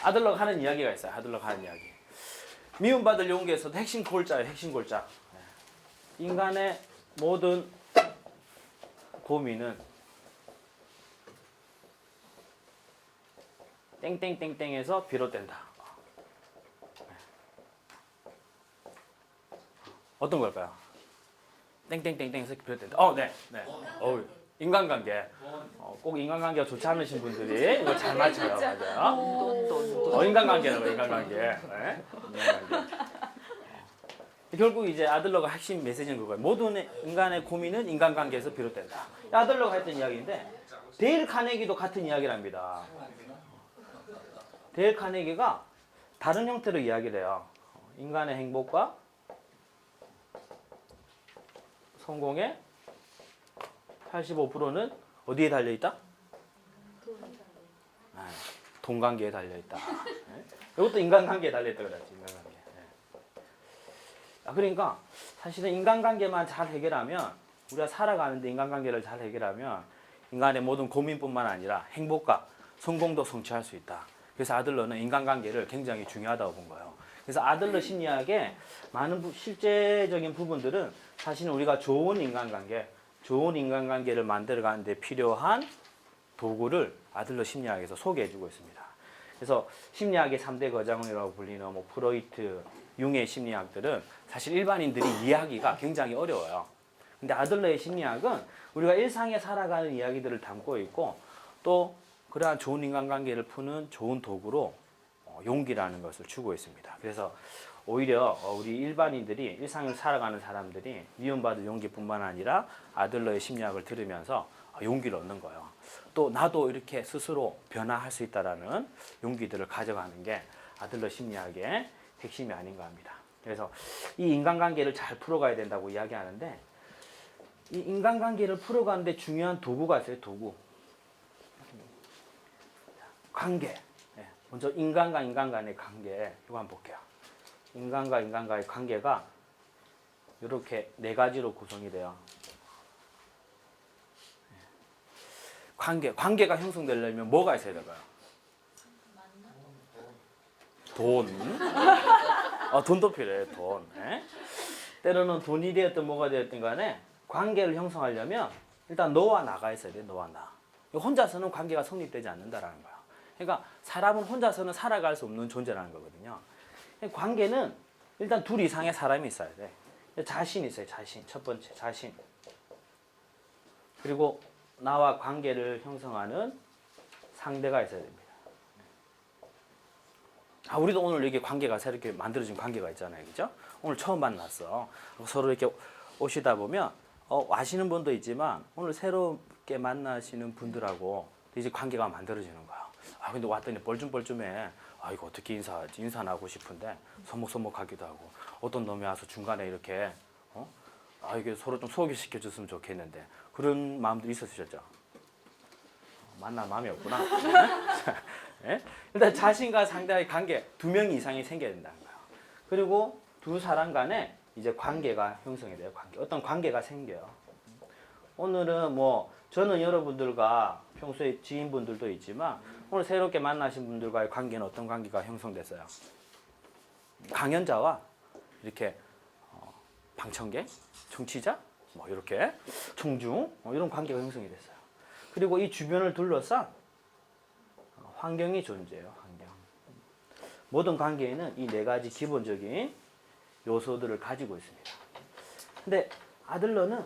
아들러가 하는 이야기가 있어요. 아들러가 하는 이야기. 미움받을 용기에서도 핵심 골자예요. 핵심 골자. 인간의 모든 고민은 땡땡땡땡에서 비롯된다. 어떤 걸까요? 땡땡땡땡에서 비롯된다. 네. 인간관계. 꼭 인간관계가 좋지 않으신 분들이 이거 잘 맞춰요. 맞아요. 인간관계라고 인간관계. 네. 인간관계. 결국 이제 아들러가 핵심 메시지는 그거예요. 모든 인간의 고민은 인간관계에서 비롯된다. 아들러가 했던 이야기인데 데일 카네기도 같은 이야기를 합니다. 데일 카네기가 다른 형태로 이야기를 해요. 인간의 행복과 성공의 85%는 어디에 달려있다? 돈 관계에 달려있다. 이것도 인간관계에 달려있다 그랬지. 인간관계. 그러니까 사실은 인간관계만 잘 해결하면 우리가 살아가는데 인간관계를 잘 해결하면 인간의 모든 고민뿐만 아니라 행복과 성공도 성취할 수 있다. 그래서 아들러는 인간관계를 굉장히 중요하다고 본 거예요. 그래서 아들러 심리학의 많은 실제적인 부분들은 사실은 우리가 좋은 인간관계를 만들어가는 데 필요한 도구를 아들러 심리학에서 소개해주고 있습니다. 그래서 심리학의 3대 거장이라고 불리는 프로이트, 융의 심리학들은 사실 일반인들이 이해하기가 굉장히 어려워요. 근데 아들러의 심리학은 우리가 일상에 살아가는 이야기들을 담고 있고 또 그러한 좋은 인간관계를 푸는 좋은 도구로 용기라는 것을 주고 있습니다. 그래서 오히려 우리 일반인들이 일상을 살아가는 사람들이 미움받을 용기뿐만 아니라 아들러의 심리학을 들으면서 용기를 얻는 거예요. 또 나도 이렇게 스스로 변화할 수 있다라는 용기들을 가져가는 게 아들러 심리학의 핵심이 아닌가 합니다. 그래서 이 인간관계를 잘 풀어가야 된다고 이야기하는데 이 인간관계를 풀어가는데 중요한 도구가 있어요. 도구. 관계. 먼저 인간과 인간 간의 관계 이거 한번 볼게요. 인간과 인간과의 관계가 이렇게 4가지로 구성이 돼요. 관계가 형성되려면 뭐가 있어야 될까요? 돈. 돈도 필요해요. 돈. 때로는 돈이 되었든 뭐가 되었든 간에 관계를 형성하려면 일단 너와 나가 있어야 돼. 너와 나. 혼자서는 관계가 성립되지 않는다라는 거야. 그러니까 사람은 혼자서는 살아갈 수 없는 존재라는 거거든요. 관계는 일단 둘 이상의 사람이 있어야 돼. 자신이 있어요. 자신. 첫 번째 자신. 그리고 나와 관계를 형성하는 상대가 있어야 됩니다. 우리도 오늘 이렇게 관계가 새롭게 만들어진 관계가 있잖아요. 그죠? 오늘 처음 만났어. 서로 이렇게 오시다 보면 아시는 분도 있지만 오늘 새롭게 만나시는 분들하고 이제 관계가 만들어지는 거야. 근데 왔더니 뻘쭘뻘쭘해. 이거 어떻게 인사하지? 인사는 하고 싶은데 서먹서먹하기도 하고 어떤 놈이 와서 중간에 이렇게 이게 서로 좀 소개시켜 줬으면 좋겠는데 그런 마음도 있으셨죠? 만날 마음이 없구나. 일단 자신과 상대의 관계 2명 이상이 생겨야 된다는 거예요. 그리고 두 사람 간에 이제 관계가 형성이 돼요. 어떤 관계가 생겨요. 오늘은 저는 여러분들과 평소에 지인분들도 있지만 오늘 새롭게 만나신 분들과의 관계는 어떤 관계가 형성됐어요? 강연자와 이렇게 방청객, 청취자, 이렇게 청중 이런 관계가 형성이 됐어요. 그리고 이 주변을 둘러싼 환경이 존재해요. 환경. 모든 관계에는 이 4가지 기본적인 요소들을 가지고 있습니다. 근데 아들러는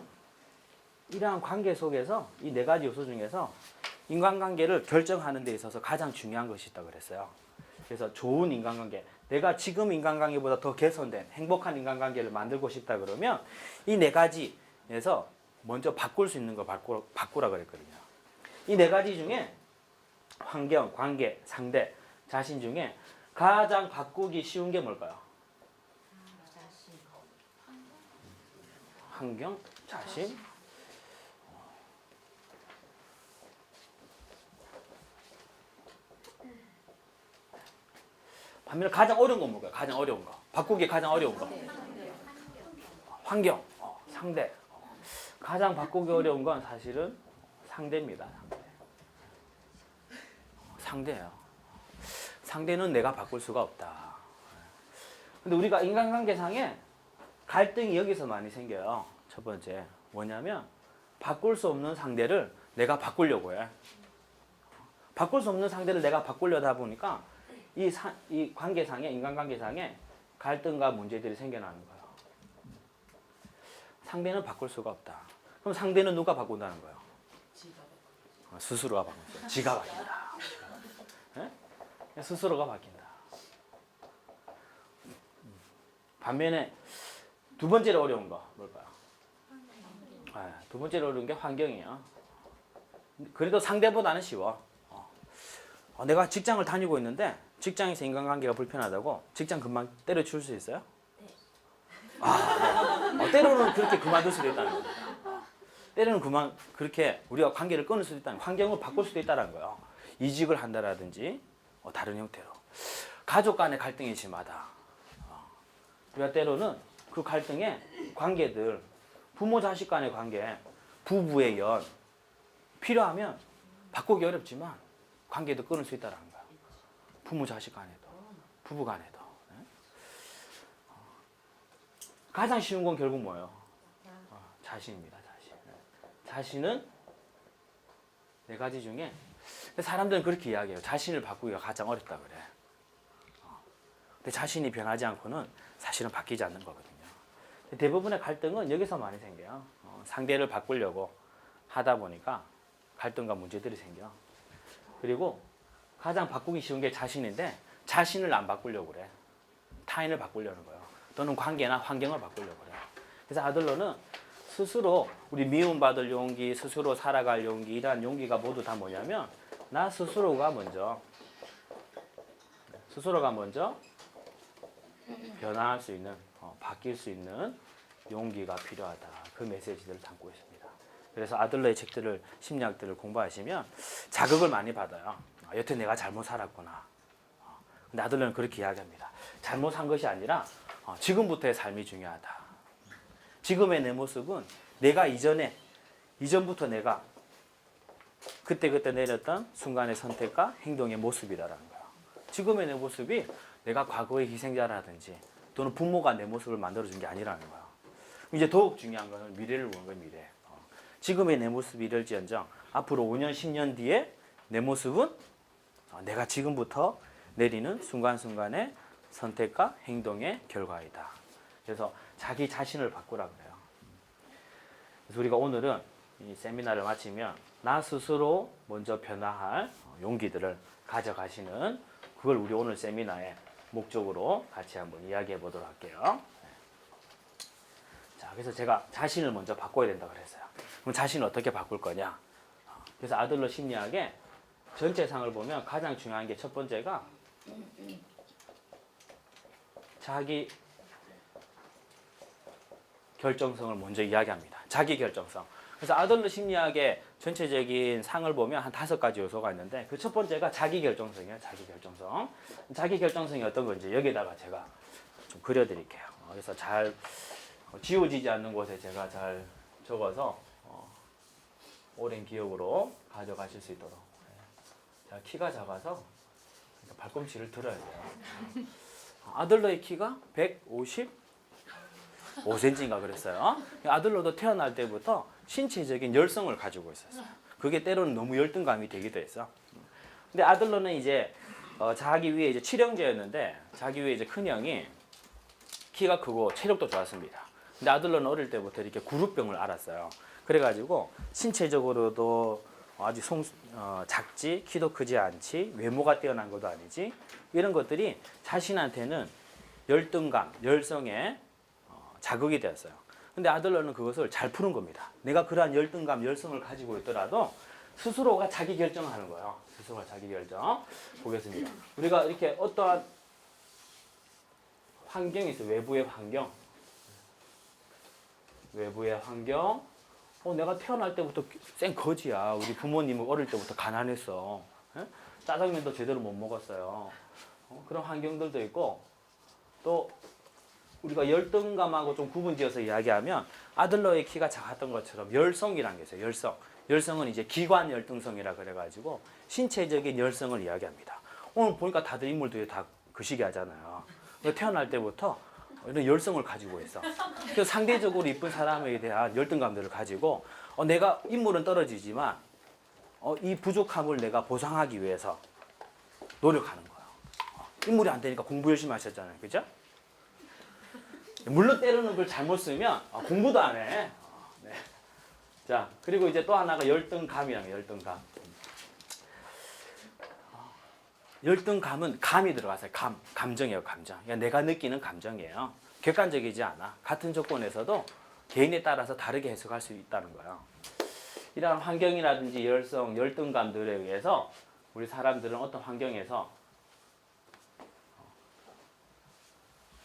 이러한 관계 속에서 이 4가지 요소 중에서 인간관계를 결정하는 데 있어서 가장 중요한 것이 있다고 그랬어요. 그래서 좋은 인간관계, 내가 지금 인간관계보다 더 개선된 행복한 인간관계를 만들고 싶다 그러면 이 4가지에서 먼저 바꿀 수 있는 거 바꾸라 그랬거든요. 이 4가지 중에 환경, 관계, 상대, 자신 중에 가장 바꾸기 쉬운 게 뭘까요? 환경, 자신. 반면에 가장 어려운 건 뭘까요? 가장 어려운 거. 바꾸기 가장 어려운 거. 환경, 상대. 가장 바꾸기 어려운 건 사실은 상대입니다. 상대예요. 상대는 내가 바꿀 수가 없다. 근데 우리가 인간관계상에 갈등이 여기서 많이 생겨요. 첫 번째 뭐냐면 바꿀 수 없는 상대를 내가 바꾸려고 해. 바꿀 수 없는 상대를 내가 바꾸려다 보니까 이 관계상에, 인간관계상에 갈등과 문제들이 생겨나는 거예요. 상대는 바꿀 수가 없다. 그럼 상대는 누가 바꾼다는 거예요? 스스로가 바꾼다. 지가 바뀐다. 네? 스스로가 바뀐다. 반면에 두 번째로 어려운 거 뭘까요? 두 번째로 어려운 게 환경이에요. 그래도 상대보다는 쉬워. 내가 직장을 다니고 있는데 직장에서 인간관계가 불편하다고 직장 금방 때려칠 수 있어요? 네. 때로는 그렇게 그만둘 수도 있다는 겁니다. 때로는 그렇게 우리가 관계를 끊을 수도 있다는, 환경을 바꿀 수도 있다는 거예요. 이직을 한다라든지 다른 형태로. 가족 간의 갈등이 심하다. 우리가 때로는 그 갈등에 관계들, 부모 자식 간의 관계, 부부의 연, 필요하면 바꾸기 어렵지만 관계도 끊을 수 있다는 거예요. 부모 자식 간에도, 부부 간에도. 네? 가장 쉬운 건 결국 뭐예요? 자신입니다. 자신. 자신은 네 가지 중에 사람들은 그렇게 이야기해요. 자신을 바꾸기가 가장 어렵다 그래. 근데 자신이 변하지 않고는 사실은 바뀌지 않는 거거든요. 대부분의 갈등은 여기서 많이 생겨요. 상대를 바꾸려고 하다 보니까 갈등과 문제들이 생겨. 그리고 가장 바꾸기 쉬운 게 자신인데 자신을 안 바꾸려고 그래. 타인을 바꾸려는 거예요. 또는 관계나 환경을 바꾸려고 그래. 그래서 아들러는 스스로 우리 미움받을 용기, 스스로 살아갈 용기, 이러한 용기가 모두 다 뭐냐면 나 스스로가 먼저 변화할 수 있는, 바뀔 수 있는 용기가 필요하다. 그 메시지들을 담고 있습니다. 그래서 아들러의 책들을, 심리학들을 공부하시면 자극을 많이 받아요. 여태 내가 잘못 살았구나. 근데 아들러는 그렇게 이야기합니다. 잘못한 것이 아니라 지금부터의 삶이 중요하다. 지금의 내 모습은 내가 이전부터 내가 그때 내렸던 순간의 선택과 행동의 모습이다라는 거예요. 지금의 내 모습이 내가 과거의 희생자라든지 또는 부모가 내 모습을 만들어준 게 아니라는 거예요. 이제 더욱 중요한 것은 미래를 보는 거예요. 미래. 지금의 내 모습이 이럴지언정 앞으로 5년, 10년 뒤에 내 모습은 내가 지금부터 내리는 순간순간의 선택과 행동의 결과이다. 그래서 자기 자신을 바꾸라 그래요. 그래서 우리가 오늘은 이 세미나를 마치면 나 스스로 먼저 변화할 용기들을 가져가시는, 그걸 우리 오늘 세미나의 목적으로 같이 한번 이야기해 보도록 할게요. 자, 그래서 제가 자신을 먼저 바꿔야 된다고 그랬어요. 그럼 자신을 어떻게 바꿀 거냐? 그래서 아들러 심리학의 전체 상을 보면 가장 중요한 게 첫 번째가 자기 결정성을 먼저 이야기합니다. 자기 결정성. 그래서 아들러 심리학의 전체적인 상을 보면 한 5가지 요소가 있는데 그 첫 번째가 자기 결정성이에요. 자기 결정성. 자기 결정성이 어떤 건지 여기다가 제가 좀 그려드릴게요. 그래서 잘 지워지지 않는 곳에 제가 잘 적어서 오랜 기억으로 가져가실 수 있도록. 제가 키가 작아서 발꿈치를 들어야 돼요. 아들러의 키가 155cm인가 그랬어요. 아들러도 태어날 때부터 신체적인 열성을 가지고 있었어요. 그게 때로는 너무 열등감이 되기도 했어. 근데 아들러는 이제 자기 위에 이제 칠형제였는데 자기 위에 이제 큰형이 키가 크고 체력도 좋았습니다. 근데 아들러는 어릴 때부터 이렇게 구루병을 앓았어요. 그래가지고 신체적으로도 아주 작지, 키도 크지 않지, 외모가 뛰어난 것도 아니지, 이런 것들이 자신한테는 열등감, 열성에 자극이 되었어요. 근데 아들러는 그것을 잘 푸는 겁니다. 내가 그러한 열등감, 열성을 가지고 있더라도 스스로가 자기 결정을 하는 거예요. 스스로가 자기 결정. 보겠습니다. 우리가 이렇게 어떠한 환경이 있어요. 외부의 환경. 외부의 환경. 내가 태어날 때부터 생 거지야. 우리 부모님은 어릴 때부터 가난했어. 짜장면도 제대로 못 먹었어요. 그런 환경들도 있고, 또 우리가 열등감하고 좀 구분지어서 이야기하면 아들러의 키가 작았던 것처럼 열성이라는 게 있어요. 열성. 열성은 이제 기관 열등성이라 그래가지고 신체적인 열성을 이야기합니다. 오늘 보니까 다들 인물들이 다 그 시기 하잖아요. 태어날 때부터 이런 열성을 가지고 있어. 그래서 상대적으로 이쁜 사람에 대한 열등감들을 가지고 내가 인물은 떨어지지만 이 부족함을 내가 보상하기 위해서 노력하는 거예요. 인물이 안 되니까 공부 열심히 하셨잖아요. 그죠? 물론 때로는 그걸 잘못 쓰면 공부도 안 해. 네. 자, 그리고 이제 또 하나가 열등감이랑 열등감. 열등감은 감이 들어가서요. 감정이에요, 감정. 그러니까 내가 느끼는 감정이에요. 객관적이지 않아. 같은 조건에서도 개인에 따라서 다르게 해석할 수 있다는 거예요. 이러한 환경이라든지 열등감들에 의해서 우리 사람들은 어떤 환경에서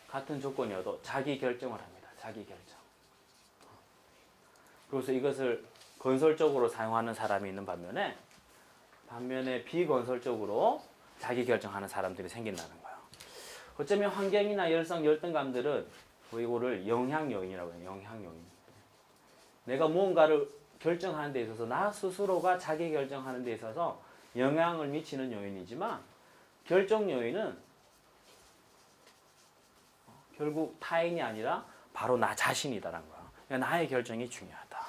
같은 조건이어도 자기 결정을 합니다. 자기 결정. 그래서 이것을 건설적으로 사용하는 사람이 있는 반면에 비건설적으로 자기 결정하는 사람들이 생긴다는 거예요. 어쩌면 환경이나 열등감들은 이거를 영향 요인이라고 해요. 영향 요인. 내가 무언가를 결정하는 데 있어서 나 스스로가 자기 결정하는 데 있어서 영향을 미치는 요인이지만 결정 요인은 결국 타인이 아니라 바로 나 자신이다라는 거야. 그러니까 나의 결정이 중요하다.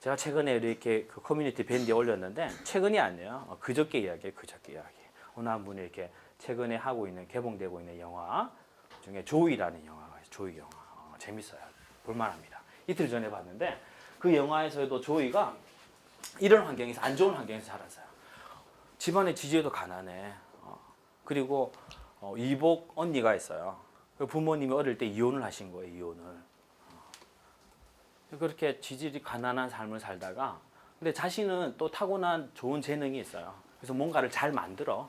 제가 최근에 이렇게 그 커뮤니티 밴드에 올렸는데 최근이 아니에요. 그저께 이야기예요. 그저께 이야기. 어느 한 분이 이렇게 최근에 하고 있는 개봉되고 있는 영화 중에 조이라는 영화가 있어요. 조이 영화. 재밌어요. 볼만합니다. 이틀 전에 봤는데 그 영화에서도 조이가 이런 환경에서 안 좋은 환경에서 자랐어요. 집안의 지지에도 가난해. 그리고 이복 언니가 있어요. 부모님이 어릴 때 이혼을 하신 거예요. 이혼을. 그렇게 지질이 가난한 삶을 살다가 근데 자신은 또 타고난 좋은 재능이 있어요. 그래서 뭔가를 잘 만들어.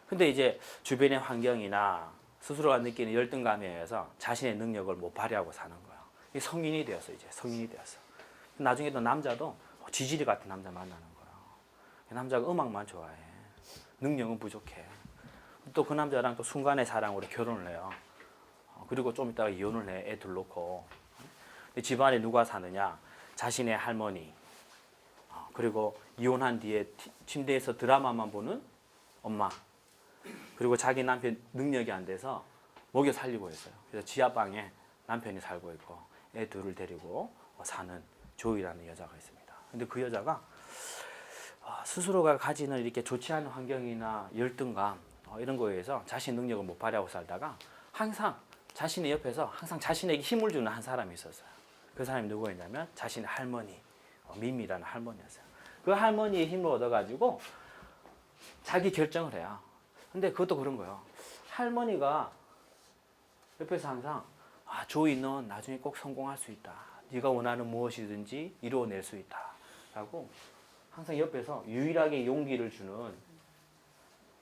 근데 이제 주변의 환경이나 스스로가 느끼는 열등감에 의해서 자신의 능력을 못 발휘하고 사는 거예요. 성인이 되었어. 이제 성인이 되었어. 나중에 또 남자도 지질이 같은 남자 만나는 거예요. 남자가 음악만 좋아해. 능력은 부족해. 또 그 남자랑 또 순간의 사랑으로 결혼을 해요. 그리고 좀 있다가 이혼을 해. 애 둘 놓고. 집안에 누가 사느냐? 자신의 할머니. 그리고 이혼한 뒤에 침대에서 드라마만 보는 엄마. 그리고 자기 남편 능력이 안 돼서 먹여 살리고 있어요. 그래서 지하방에 남편이 살고 있고 애 둘을 데리고 사는 조이라는 여자가 있습니다. 근데 그 여자가 스스로가 가지는 이렇게 좋지 않은 환경이나 열등감 이런 거에 의해서 자신 능력을 못 발휘하고 살다가 항상 자신의 옆에서 항상 자신에게 힘을 주는 한 사람이 있었어요. 그 사람이 누구였냐면 자신의 할머니, 미미라는 할머니였어요. 그 할머니의 힘을 얻어가지고 자기 결정을 해요. 근데 그것도 그런 거예요. 할머니가 옆에서 항상 조이 넌 나중에 꼭 성공할 수 있다. 네가 원하는 무엇이든지 이루어낼 수 있다. 라고 항상 옆에서 유일하게 용기를 주는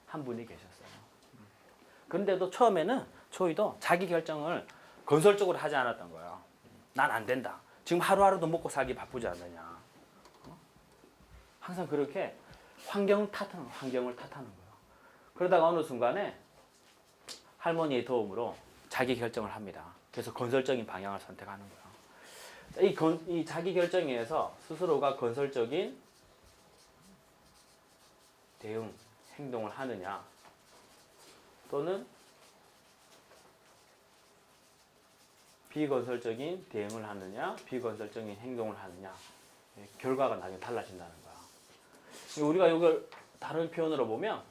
한 분이 계셨어요. 그런데도 처음에는 조이도 자기 결정을 건설적으로 하지 않았던 거예요. 난 안 된다. 지금 하루하루도 먹고 살기 바쁘지 않느냐. 항상 그렇게 환경을 탓하는 거예요. 그러다가 어느 순간에 할머니의 도움으로 자기 결정을 합니다. 그래서 건설적인 방향을 선택하는 거예요. 이 자기 결정에 의해서 스스로가 건설적인 대응, 행동을 하느냐 또는 비건설적인 대응을 하느냐 비건설적인 행동을 하느냐 결과가 나중에 달라진다는 거야. 우리가 이걸 다른 표현으로 보면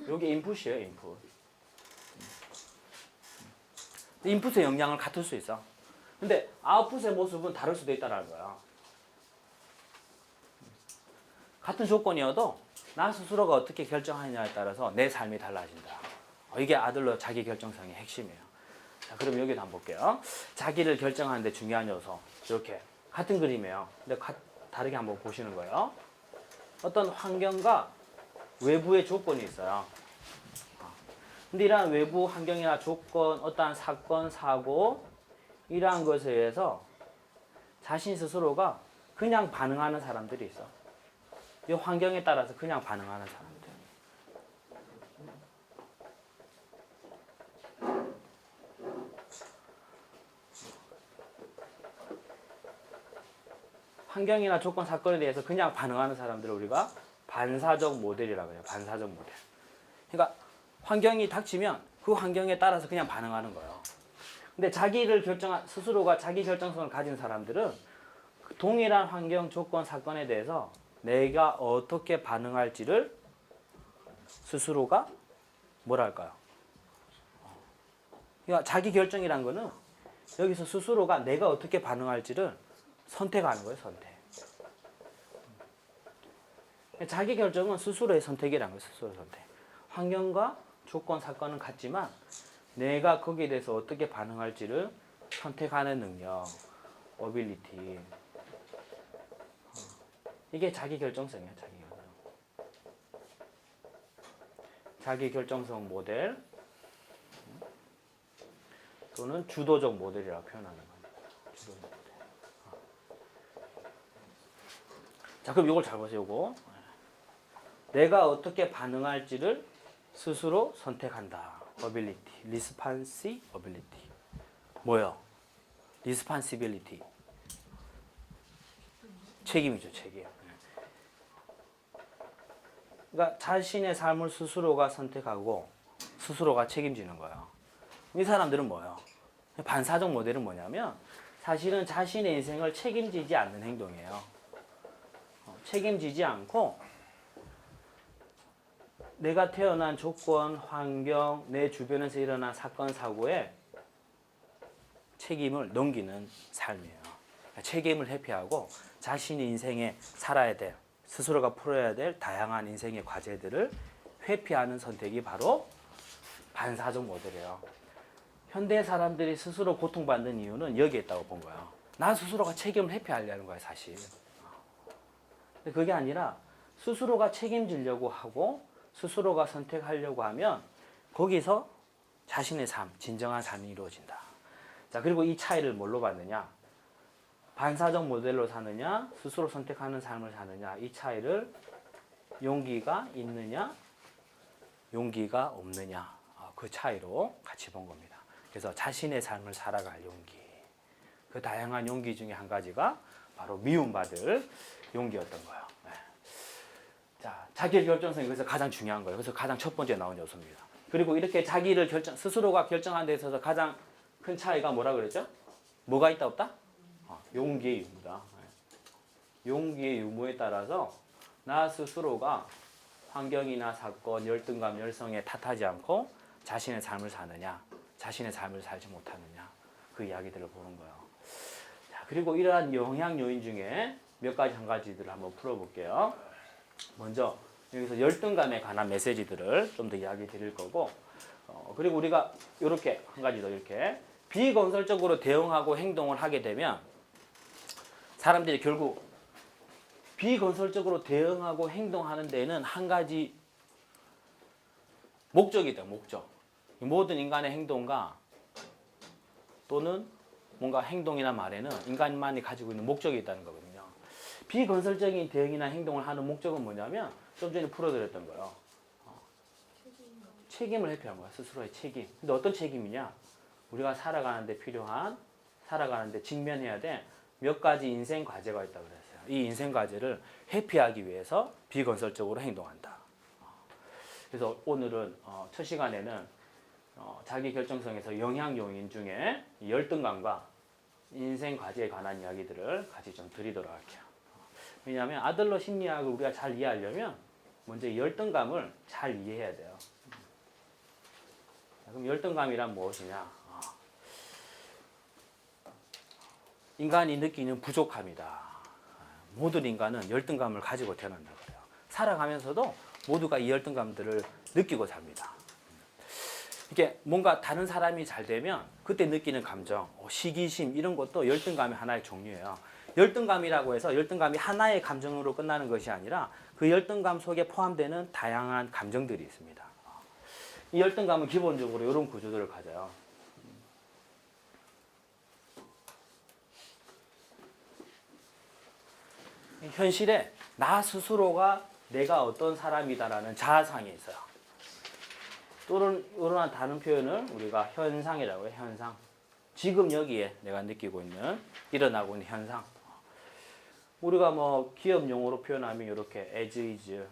이게 인풋이에요. 인풋. 인풋의 영향을 같을 수 있어. 근데 아웃풋의 모습은 다를 수도 있다는 거야. 같은 조건이어도 나 스스로가 어떻게 결정하느냐에 따라서 내 삶이 달라진다. 이게 아들러 자기 결정성의 핵심이에요. 자, 그럼 여기도 한번 볼게요. 자기를 결정하는데 중요한 요소. 이렇게 같은 그림이에요. 근데 다르게 한번 보시는 거예요. 어떤 환경과 외부의 조건이 있어요. 근데 이러한 외부 환경이나 조건, 어떠한 사건, 사고 이러한 것에 의해서 자신 스스로가 그냥 반응하는 사람들이 있어. 이 환경에 따라서 그냥 반응하는 사람들. 환경이나 조건, 사건에 대해서 그냥 반응하는 사람들을 우리가 반사적 모델이라고 해요. 반사적 모델. 그러니까 환경이 닥치면 그 환경에 따라서 그냥 반응하는 거예요. 근데 자기를 결정한 스스로가 자기 결정성을 가진 사람들은 동일한 환경, 조건, 사건에 대해서 내가 어떻게 반응할지를 스스로가 뭐랄까요? 그러니까 자기 결정이란 거는 여기서 스스로가 내가 어떻게 반응할지를 선택하는 거예요, 선택. 자기 결정은 스스로의 선택이라는 거예요, 스스로의 선택. 환경과 조건, 사건은 같지만 내가 거기에 대해서 어떻게 반응할지를 선택하는 능력, ability. 이게 자기 결정성이에요, 자기 결정. 자기 결정성 모델 또는 주도적 모델이라고 표현하는 겁니다. 주도적 모델. 자, 그럼 이걸 잘 보세요, 이거. 내가 어떻게 반응할지를 스스로 선택한다. ability, responsibility. 뭐요? responsibility. 책임이죠, 책임. 그러니까 자신의 삶을 스스로가 선택하고 스스로가 책임지는 거예요. 이 사람들은 뭐예요? 반사적 모델은 뭐냐면 사실은 자신의 인생을 책임지지 않는 행동이에요. 책임지지 않고 내가 태어난 조건, 환경, 내 주변에서 일어난 사건, 사고에 책임을 넘기는 삶이에요. 책임을 회피하고 자신의 인생에 살아야 될, 스스로가 풀어야 될 다양한 인생의 과제들을 회피하는 선택이 바로 반사적 모델이에요. 현대 사람들이 스스로 고통받는 이유는 여기에 있다고 본 거예요. 나 스스로가 책임을 회피하려는 거예요, 사실. 근데 그게 아니라 스스로가 책임지려고 하고 스스로가 선택하려고 하면 거기서 자신의 삶, 진정한 삶이 이루어진다. 자, 그리고 이 차이를 뭘로 받느냐? 반사적 모델로 사느냐, 스스로 선택하는 삶을 사느냐, 이 차이를 용기가 있느냐, 용기가 없느냐, 그 차이로 같이 본 겁니다. 그래서 자신의 삶을 살아갈 용기, 그 다양한 용기 중에 한 가지가 바로 미움받을 용기였던 거예요. 네. 자, 자기 결정성이 그래서 가장 중요한 거예요. 그래서 가장 첫 번째 나온 요소입니다. 그리고 이렇게 자기를 스스로가 결정하는 데 있어서 가장 큰 차이가 뭐라 그랬죠? 뭐가 있다 없다? 용기의 유무다. 용기의 유무에 따라서 나 스스로가 환경이나 사건, 열등감, 열성에 탓하지 않고 자신의 삶을 사느냐, 자신의 삶을 살지 못하느냐, 그 이야기들을 보는 거예요. 자, 그리고 이러한 영향 요인 중에 몇 가지 한 가지들을 한번 풀어볼게요. 먼저 여기서 열등감에 관한 메시지들을 좀 더 이야기 드릴 거고, 그리고 우리가 이렇게 한 가지 더 이렇게 비건설적으로 대응하고 행동을 하게 되면 사람들이 결국 비건설적으로 대응하고 행동하는 데에는 한 가지 목적이 있다. 목적. 모든 인간의 행동과 또는 뭔가 행동이나 말에는 인간만이 가지고 있는 목적이 있다는 거거든요. 비건설적인 대응이나 행동을 하는 목적은 뭐냐면 좀 전에 풀어드렸던 거예요. 책임을 회피하는 거야. 스스로의 책임. 근데 어떤 책임이냐? 우리가 살아가는데 필요한, 살아가는데 직면해야 될 몇 가지 인생 과제가 있다고 그랬어요. 이 인생 과제를 회피하기 위해서 비건설적으로 행동한다. 그래서 오늘은 첫 시간에는 자기 결정성에서 영향 요인 중에 열등감과 인생 과제에 관한 이야기들을 같이 좀 드리도록 할게요. 왜냐하면 아들러 심리학을 우리가 잘 이해하려면 먼저 열등감을 잘 이해해야 돼요. 그럼 열등감이란 무엇이냐? 인간이 느끼는 부족함이다. 모든 인간은 열등감을 가지고 태어난다고 그래요. 살아가면서도 모두가 이 열등감들을 느끼고 삽니다. 이게 뭔가 다른 사람이 잘 되면 그때 느끼는 감정, 시기심 이런 것도 열등감의 하나의 종류예요. 열등감이라고 해서 열등감이 하나의 감정으로 끝나는 것이 아니라 그 열등감 속에 포함되는 다양한 감정들이 있습니다. 이 열등감은 기본적으로 이런 구조들을 가져요. 현실에 나 스스로가 내가 어떤 사람이다라는 자아상이 있어요. 또는 이런 다른 표현을 우리가 현상이라고 해요. 현상. 지금 여기에 내가 느끼고 있는 일어나고 있는 현상. 우리가 뭐 기업 용어로 표현하면 이렇게 as is,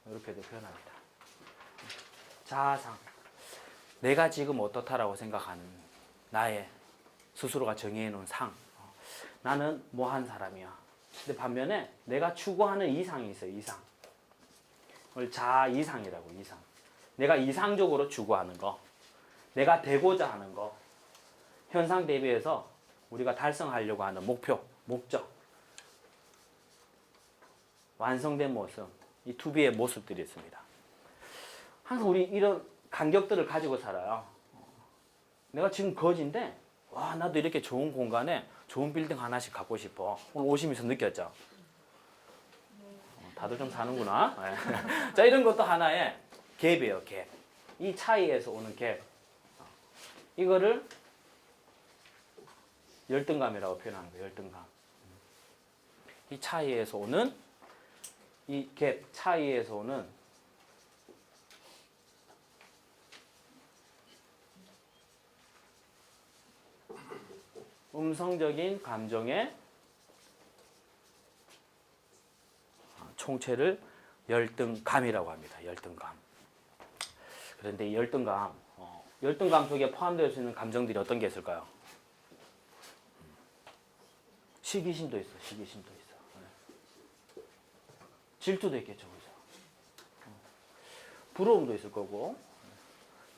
이렇게도 표현합니다. 자아상. 내가 지금 어떻다라고 생각하는 나의 스스로가 정해놓은 상. 나는 뭐한 사람이야. 근데 반면에 내가 추구하는 이상이 있어요. 이상. 그걸 자이상이라고. 이상. 내가 이상적으로 추구하는 거. 내가 되고자 하는 거. 현상 대비해서 우리가 달성하려고 하는 목표, 목적. 완성된 모습. 이 투비의 모습들이 있습니다. 항상 우리 이런 간격들을 가지고 살아요. 내가 지금 거지인데 와 나도 이렇게 좋은 공간에 좋은 빌딩 하나씩 갖고 싶어. 오늘 오시면서 느꼈죠? 다들 좀 사는구나. 자, 이런 것도 하나의 갭이에요. 갭. 이 차이에서 오는 갭. 이거를 열등감이라고 표현하는 거예요. 열등감. 이 차이에서 오는 이 갭, 차이에서 오는 음성적인 감정의 총체를 열등감이라고 합니다. 열등감. 그런데 이 열등감, 열등감 속에 포함되어 있는 감정들이 어떤 게 있을까요? 시기심도 있어. 시기심도 있어. 질투도 있겠죠. 그죠? 부러움도 있을 거고.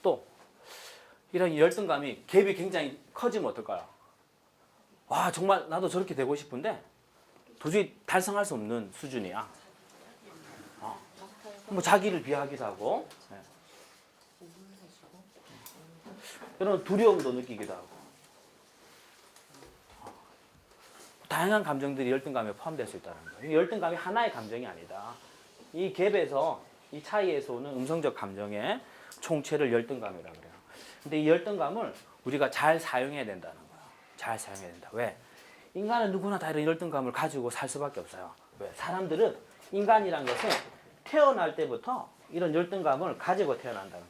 또 이런 열등감이 갭이 굉장히 커지면 어떨까요? 와 정말 나도 저렇게 되고 싶은데 도저히 달성할 수 없는 수준이야. 뭐 자기를 비하기도 하고, 이런 두려움도 느끼기도 하고, 다양한 감정들이 열등감에 포함될 수 있다는 거예요. 열등감이 하나의 감정이 아니다. 이 갭에서 이 차이에서 오는 음성적 감정의 총체를 열등감이라고 그래요. 근데 이 열등감을 우리가 잘 사용해야 된다는 거예요. 잘 사용해야 된다. 왜? 인간은 누구나 다 이런 열등감을 가지고 살 수밖에 없어요. 왜? 사람들은 인간이란 것은 태어날 때부터 이런 열등감을 가지고 태어난다는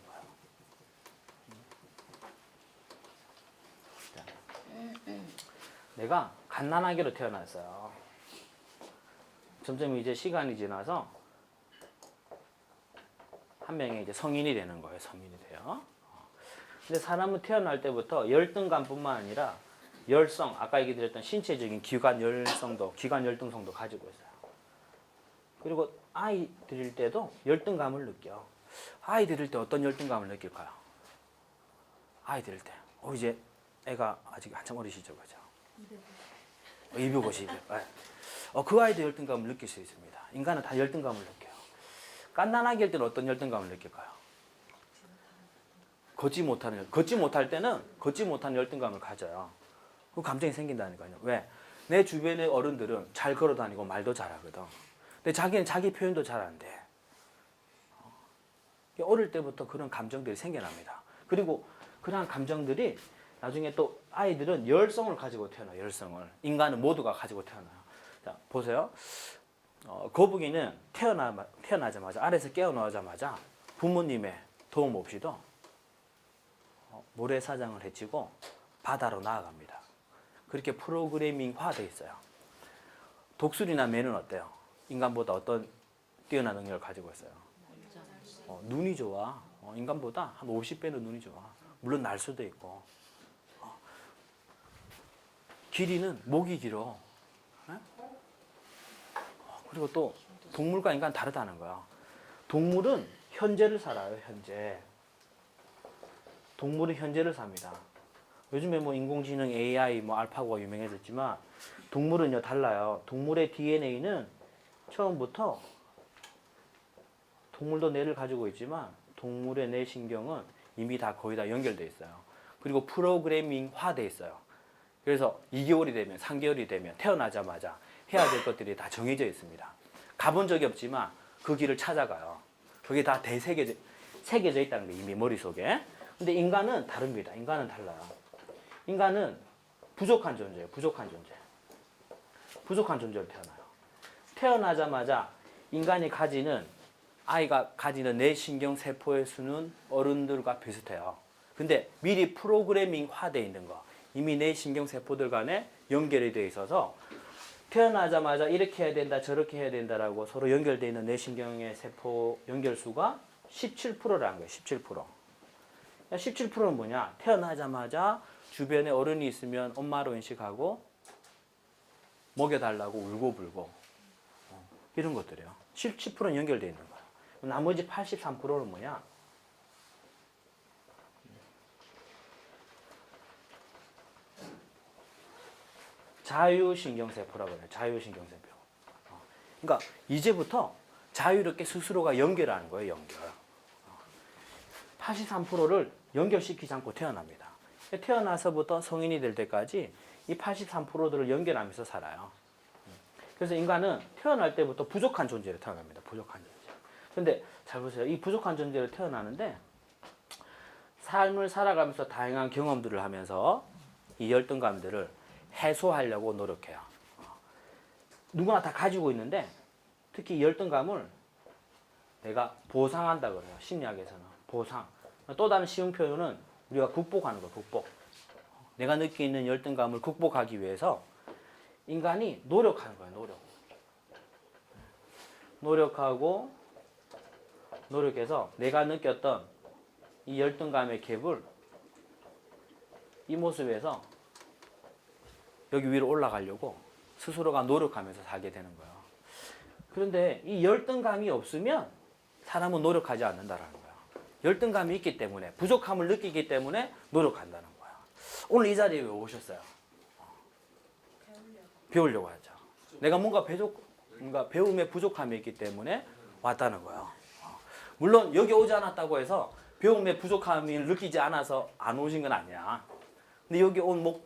거예요. 내가 갓난아기로 태어났어요. 점점 이제 시간이 지나서 한 명이 이제 성인이 되는 거예요. 성인이 돼요. 근데 사람은 태어날 때부터 열등감뿐만 아니라 열성, 아까 얘기 드렸던 신체적인 기관 열성도, 기관 열등성도 가지고 있어요. 그리고 아이 들일 때도 열등감을 느껴. 아이 들일 때 어떤 열등감을 느낄까요? 아이 들일 때. 이제 애가 아직 한참 어리시죠, 그죠? 250. 그 아이도 열등감을 느낄 수 있습니다. 인간은 다 열등감을 느껴요. 갓난아기일 때는 어떤 열등감을 느낄까요? 걷지 못할 때는 걷지 못하는 열등감을 가져요. 그 감정이 생긴다니까요. 왜? 내 주변의 어른들은 잘 걸어 다니고 말도 잘하거든. 근데 자기는 자기 표현도 잘 안 돼. 어릴 때부터 그런 감정들이 생겨납니다. 그리고 그러한 감정들이 나중에 또 아이들은 열성을 가지고 태어나요. 열성을. 인간은 모두가 가지고 태어나요. 자, 보세요. 거북이는 태어나자마자, 알에서 깨어나자마자 부모님의 도움 없이도 모래사장을 헤치고 바다로 나아갑니다. 그렇게 프로그래밍화 되어 있어요. 독수리나 매는 어때요? 인간보다 어떤 뛰어난 능력을 가지고 있어요? 눈이 좋아. 인간보다 한 50배는 눈이 좋아. 물론 날 수도 있고. 길이는 목이 길어. 그리고 또 동물과 인간 다르다는 거야. 동물은 현재를 살아요. 현재. 동물은 현재를 삽니다. 요즘에 뭐 인공지능 AI 뭐 알파고가 유명해졌지만 동물은요 달라요. 동물의 DNA는 처음부터 동물도 뇌를 가지고 있지만 동물의 뇌신경은 이미 다 거의 다 연결돼 있어요. 그리고 프로그래밍화 돼 있어요. 그래서 2개월이 되면 3개월이 되면 태어나자마자 해야 될 것들이 다 정해져 있습니다. 가본 적이 없지만 그 길을 찾아가요. 그게 다 새겨져 있다는 거예요. 이미 머릿속에. 근데 인간은 다릅니다. 인간은 달라요. 인간은 부족한 존재예요. 부족한 존재. 부족한 존재로 태어나요. 태어나자마자 아이가 가지는 뇌신경 세포의 수는 어른들과 비슷해요. 근데 미리 프로그래밍화 되어 있는 거. 이미 뇌신경 세포들 간에 연결이 되어 있어서 태어나자마자 이렇게 해야 된다, 저렇게 해야 된다라고 서로 연결되어 있는 뇌신경의 세포 연결수가 17%라는 거예요. 17%. 17%는 뭐냐? 태어나자마자 주변에 어른이 있으면 엄마로 인식하고 먹여달라고 울고불고 이런 것들이에요. 17%는 연결되어 있는 거예요. 나머지 83%는 뭐냐? 자유신경세포라고 해요. 자유신경세포. 그러니까 이제부터 자유롭게 스스로가 연결하는 거예요. 연결. 83%를 연결시키지 않고 태어납니다. 태어나서부터 성인이 될 때까지 이 83%들을 연결하면서 살아요. 그래서 인간은 태어날 때부터 부족한 존재로 태어납니다. 부족한 존재. 그런데 잘 보세요. 이 부족한 존재로 태어나는데 삶을 살아가면서 다양한 경험들을 하면서 이 열등감들을 해소하려고 노력해요. 누구나 다 가지고 있는데 특히 열등감을 내가 보상한다 그래요. 심리학에서는. 보상. 또 다른 쉬운 표현은 우리가 극복하는 거, 극복. 내가 느끼는 열등감을 극복하기 위해서 인간이 노력하는 거예요, 노력. 노력해서 내가 느꼈던 이 열등감의 갭을 이 모습에서 여기 위로 올라가려고 스스로가 노력하면서 살게 되는 거예요. 그런데 이 열등감이 없으면 사람은 노력하지 않는다라는 거예요. 열등감이 있기 때문에, 부족함을 느끼기 때문에 노력한다는 거예요. 오늘 이 자리에 왜 오셨어요? 배우려고 하죠. 내가 뭔가 배움에 부족함이 있기 때문에 왔다는 거예요. 물론 여기 오지 않았다고 해서 배움에 부족함을 느끼지 않아서 안 오신 건 아니야. 근데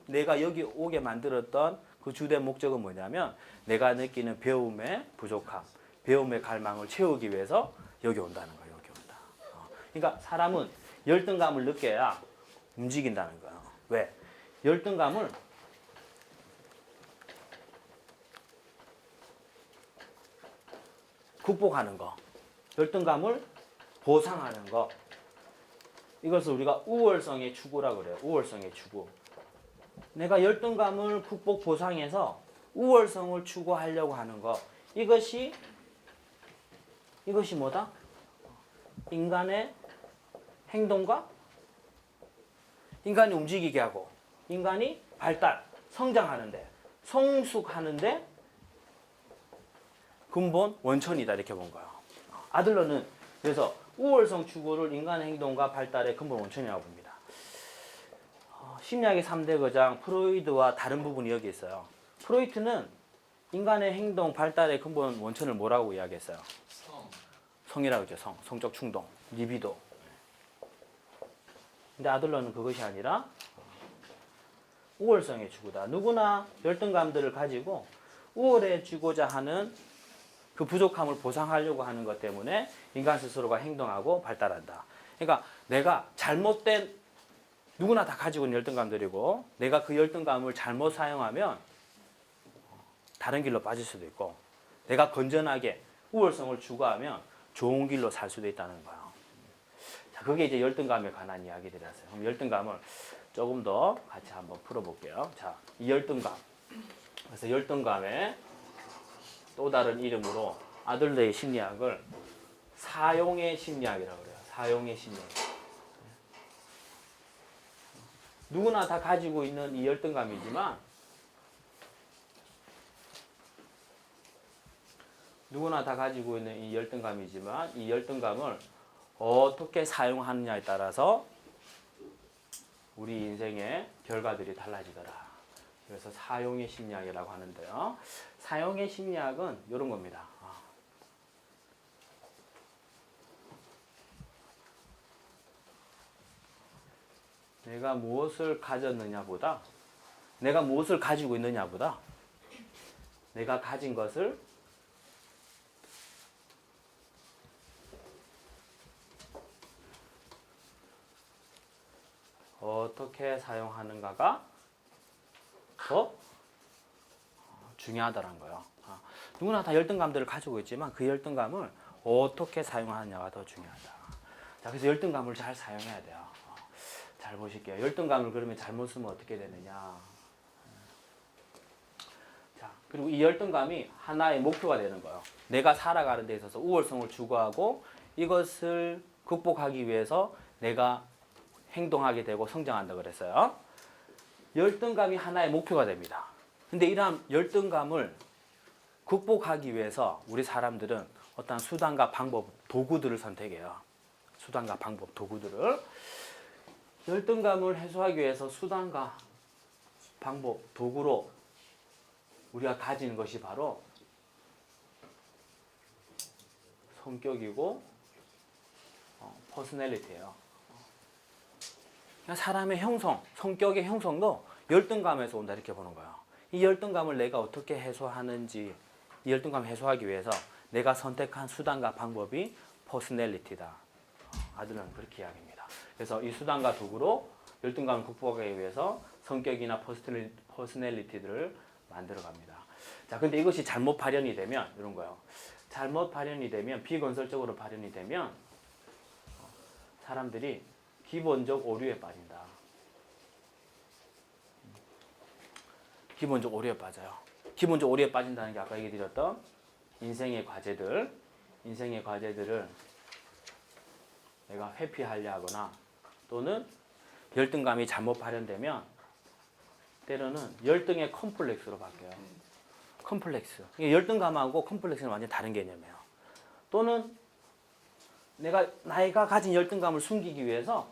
내가 여기 오게 만들었던 그 주된 목적은 뭐냐면 내가 느끼는 배움의 부족함, 배움의 갈망을 채우기 위해서 여기 온다는 거예요. 여기 온다. 그러니까 사람은 열등감을 느껴야 움직인다는 거예요. 왜? 열등감을 극복하는 거, 열등감을 보상하는 거, 이것을 우리가 우월성의 추구라고 그래요. 우월성의 추구. 내가 열등감을 극복 보상해서 우월성을 추구하려고 하는 거, 이것이 뭐다? 인간의 행동과 인간이 움직이게 하고 인간이 발달, 성장하는데, 성숙하는데 근본 원천이다 이렇게 본 거예요. 아들러는 그래서 우월성 추구를 인간의 행동과 발달의 근본 원천이라고 봅니다. 심리학의 3대 거장 프로이드와 다른 부분이 여기 있어요. 프로이트는 인간의 행동, 발달의 근본 원천을 뭐라고 이야기했어요? 성이라고 했죠. 성적 충동, 리비도. 근데 아들러는 그것이 아니라 우월성의 추구다. 누구나 열등감들을 가지고 우월해지고자 하는 그 부족함을 보상하려고 하는 것 때문에 인간 스스로가 행동하고 발달한다. 그러니까 내가 잘못된, 누구나 다 가지고 있는 열등감들이고 내가 그 열등감을 잘못 사용하면 다른 길로 빠질 수도 있고 내가 건전하게 우월성을 추구하면 좋은 길로 살 수도 있다는 거예요. 자, 그게 이제 열등감에 관한 이야기들이었어요. 그럼 열등감을 조금 더 같이 한번 풀어볼게요. 자, 이 열등감. 그래서 열등감의 또 다른 이름으로 아들러의 심리학을 사용의 심리학이라고 그래요. 사용의 심리학. 누구나 다 가지고 있는 이 열등감이지만 이 열등감을 어떻게 사용하느냐에 따라서 우리 인생의 결과들이 달라지더라. 그래서 사용의 심리학이라고 하는데요. 사용의 심리학은 이런 겁니다. 내가 무엇을 가졌느냐보다, 내가 무엇을 가지고 있느냐보다 내가 가진 것을 어떻게 사용하는가가 더 중요하다는 거예요. 누구나 다 열등감들을 가지고 있지만 그 열등감을 어떻게 사용하느냐가 더 중요하다. 자, 그래서 열등감을 잘 사용해야 돼요. 잘 보실게요. 열등감을 그러면 잘못 쓰면 어떻게 되느냐. 자, 그리고 이 열등감이 하나의 목표가 되는 거예요. 내가 살아가는 데 있어서 우월성을 추구하고 이것을 극복하기 위해서 내가 행동하게 되고 성장한다 그랬어요. 열등감이 하나의 목표가 됩니다. 근데 이러한 열등감을 극복하기 위해서 우리 사람들은 어떤 수단과 방법, 도구들을 선택해요. 수단과 방법, 도구들을. 열등감을 해소하기 위해서 수단과 방법, 도구로 우리가 가지는 것이 바로 성격이고 퍼스널리티예요. 사람의 형성, 성격의 형성도 열등감에서 온다 이렇게 보는 거예요. 이 열등감을 내가 어떻게 해소하는지, 이 열등감을 해소하기 위해서 내가 선택한 수단과 방법이 퍼스널리티다. 아들은 그렇게 이야기합니다. 그래서 이 수단과 도구로 열등감을 극복하기 위해서 성격이나 퍼스널리티들을 만들어 갑니다. 자, 근데 이것이 잘못 발현이 되면 이런 거예요. 잘못 발현이 되면, 비건설적으로 발현이 되면 사람들이 기본적 오류에 빠진다. 기본적 오류에 빠져요. 기본적 오류에 빠진다는 게 아까 얘기 드렸던 인생의 과제들을 내가 회피하려 하거나 또는 열등감이 잘못 발현되면 때로는 열등의 컴플렉스로 바뀌어요. 컴플렉스. 열등감하고 컴플렉스는 완전히 다른 개념이에요. 또는 나이가 가진 열등감을 숨기기 위해서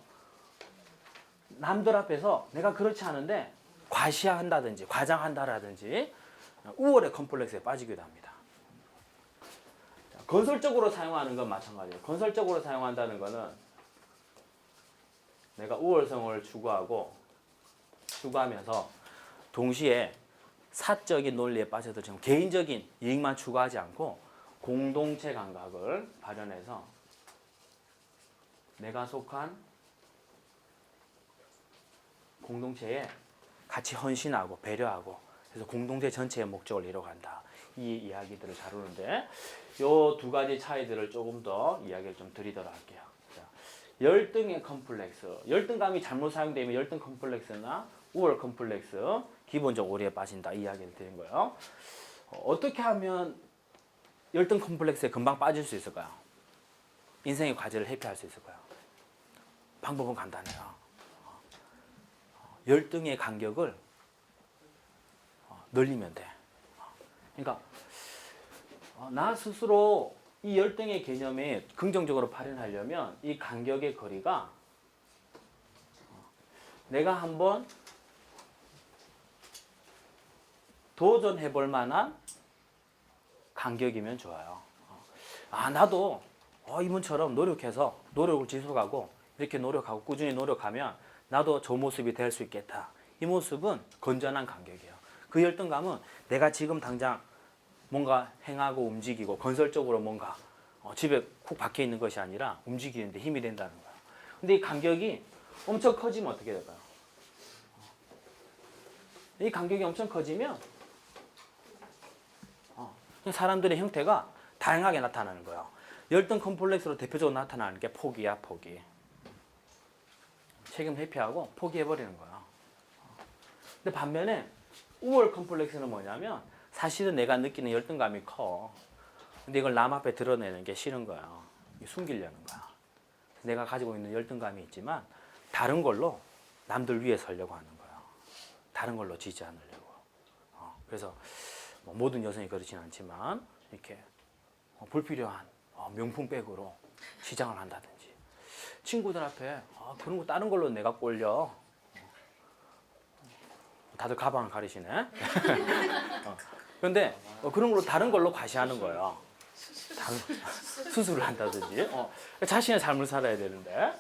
남들 앞에서 내가 그렇지 않은데 과시한다든지 과장한다라든지 우월의 컴플렉스에 빠지기도 합니다. 건설적으로 사용하는 건 마찬가지예요. 건설적으로 사용한다는 것은 내가 우월성을 추구하면서 동시에 사적인 논리에 빠져들지 개인적인 이익만 추구하지 않고 공동체 감각을 발현해서 내가 속한 공동체에 같이 헌신하고 배려하고 그래서 공동체 전체의 목적을 이뤄간다. 이 이야기들을 다루는데 요 두 가지 차이들을 조금 더 이야기를 좀 드리도록 할게요. 자, 열등의 컴플렉스. 열등감이 잘못 사용되면 열등 컴플렉스나 우월 컴플렉스, 기본적 오류에 빠진다. 이 이야기를 드린 거예요. 어떻게 하면 열등 컴플렉스에 금방 빠질 수 있을까요? 인생의 과제를 회피할 수 있을까요? 방법은 간단해요. 열등의 간격을 늘리면 돼. 그러니까 나 스스로 이 열등의 개념에 긍정적으로 발현하려면 이 간격의 거리가 내가 한번 도전해 볼 만한 간격이면 좋아요. 나도 이분처럼 노력해서 노력을 지속하고 이렇게 노력하고 꾸준히 노력하면 나도 저 모습이 될 수 있겠다. 이 모습은 건전한 간격이에요. 그 열등감은 내가 지금 당장 뭔가 행하고 움직이고 건설적으로 뭔가 집에 쿡 박혀 있는 것이 아니라 움직이는데 힘이 된다는 거예요. 근데 이 간격이 엄청 커지면 어떻게 될까요? 이 간격이 엄청 커지면 사람들의 형태가 다양하게 나타나는 거예요. 열등 컴플렉스로 대표적으로 나타나는 게 포기야, 포기. 책임 회피하고 포기해버리는 거예요. 근데 반면에 우월 컴플렉스는 뭐냐면 사실은 내가 느끼는 열등감이 커. 근데 이걸 남 앞에 드러내는 게 싫은 거예요. 숨기려는 거야. 내가 가지고 있는 열등감이 있지만 다른 걸로 남들 위에 서려고 하는 거예요. 다른 걸로 지지 않으려고. 그래서 모든 여성이 그렇진 않지만 이렇게 불필요한 명품백으로 시장을 한다든지 친구들 앞에 그런 거 다른 걸로 내가 꼴려. 다들 가방을 가리시네. 그런데 그런 걸로 다른 걸로 과시하는 거예요. 수술을 한다든지 자신의 삶을 살아야 되는데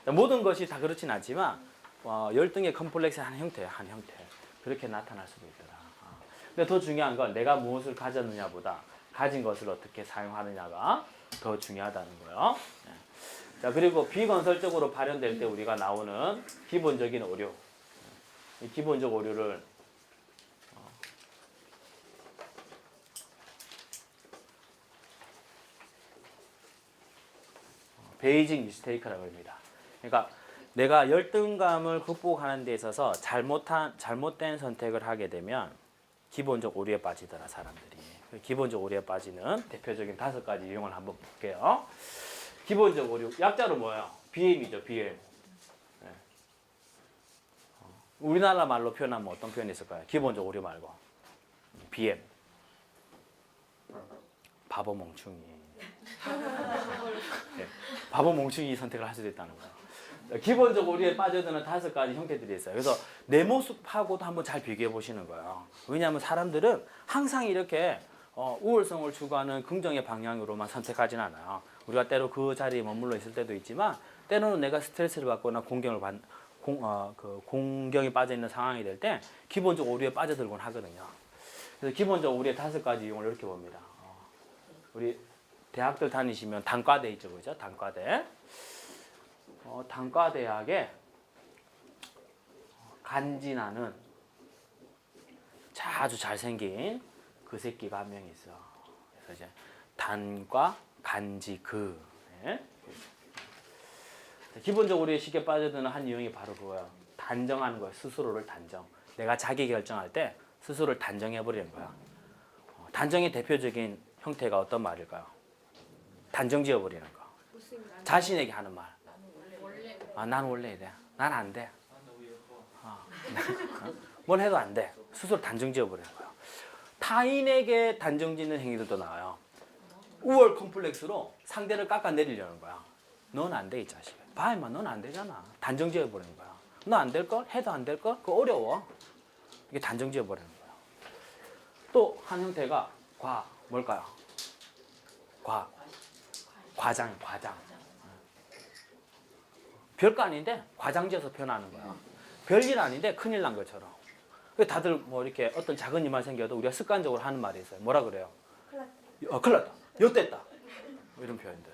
모든 것이 다 그렇진 않지만 열등의 컴플렉스의 한 형태 그렇게 나타날 수도 있더라. 근데 더 중요한 건 내가 무엇을 가졌느냐보다 가진 것을 어떻게 사용하느냐가 더 중요하다는 거예요. 자, 그리고 비건설적으로 발현될 때 우리가 나오는 기본적인 오류. 이 기본적 오류를 베이직 미스테이크라고 합니다. 그러니까 내가 열등감을 극복하는 데 있어서 잘못된 선택을 하게 되면 기본적 오류에 빠지더라 사람들이. 기본적 오류에 빠지는 대표적인 5가지 유형을 한번 볼게요. 기본적 오류 약자로 뭐예요? BM이죠. BM. 네. 우리나라 말로 표현하면 어떤 표현이 있을까요? 기본적 오류 말고 BM. 바보 멍충이. 네. 바보 멍충이 선택을 할 수도 있다는 거예요. 기본적 오류에 빠져드는 5가지 형태들이 있어요. 그래서 내 모습하고도 한번 잘 비교해 보시는 거예요. 왜냐하면 사람들은 항상 이렇게 우월성을 추구하는 긍정의 방향으로만 선택하진 않아요. 우리가 때로 그 자리에 머물러 있을 때도 있지만 때로는 내가 스트레스를 받거나 공경에 빠져 있는 상황이 될 때 기본적 오류에 빠져들곤 하거든요. 그래서 기본적 오류의 5가지 이용을 이렇게 봅니다. 우리 대학들 다니시면 단과대 있죠, 그죠? 단과대. 단과대학에 간지나는 아주 잘생긴 그 새끼가 한 명 있어. 그래서 이제 단과 간지그. 네? 기본적으로 우리 쉽게 빠져드는 한 유형이 바로 그거야. 단정하는 거야. 스스로를 단정. 내가 자기 결정할 때 스스로를 단정해버리는 거야. 단정의 대표적인 형태가 어떤 말일까요? 단정 지어버리는 거. 자신에게 하는 말. 난 원래 이래. 난 안 돼. 뭘 해도 안 돼. 스스로 단정 지어버리는 거야. 타인에게 단정 짓는 행위들도 나와요. 우월 컴플렉스로 상대를 깎아내리려는 거야. 넌 안 돼, 이 자식. 봐, 임마, 넌 안 되잖아. 단정 지어버리는 거야. 너 안 될걸? 해도 안 될걸? 그거 어려워. 이게 단정 지어버리는 거야. 또 한 형태가 뭘까요? 과장. 별거 아닌데 과장 지어서 표현하는 거야. 별일 아닌데 큰일 난 것처럼. 다들 뭐 이렇게 어떤 작은 일만 생겨도 우리가 습관적으로 하는 말이 있어요. 뭐라 그래요? 큰일 났다. 엿됐다. 뭐 이런 표현들.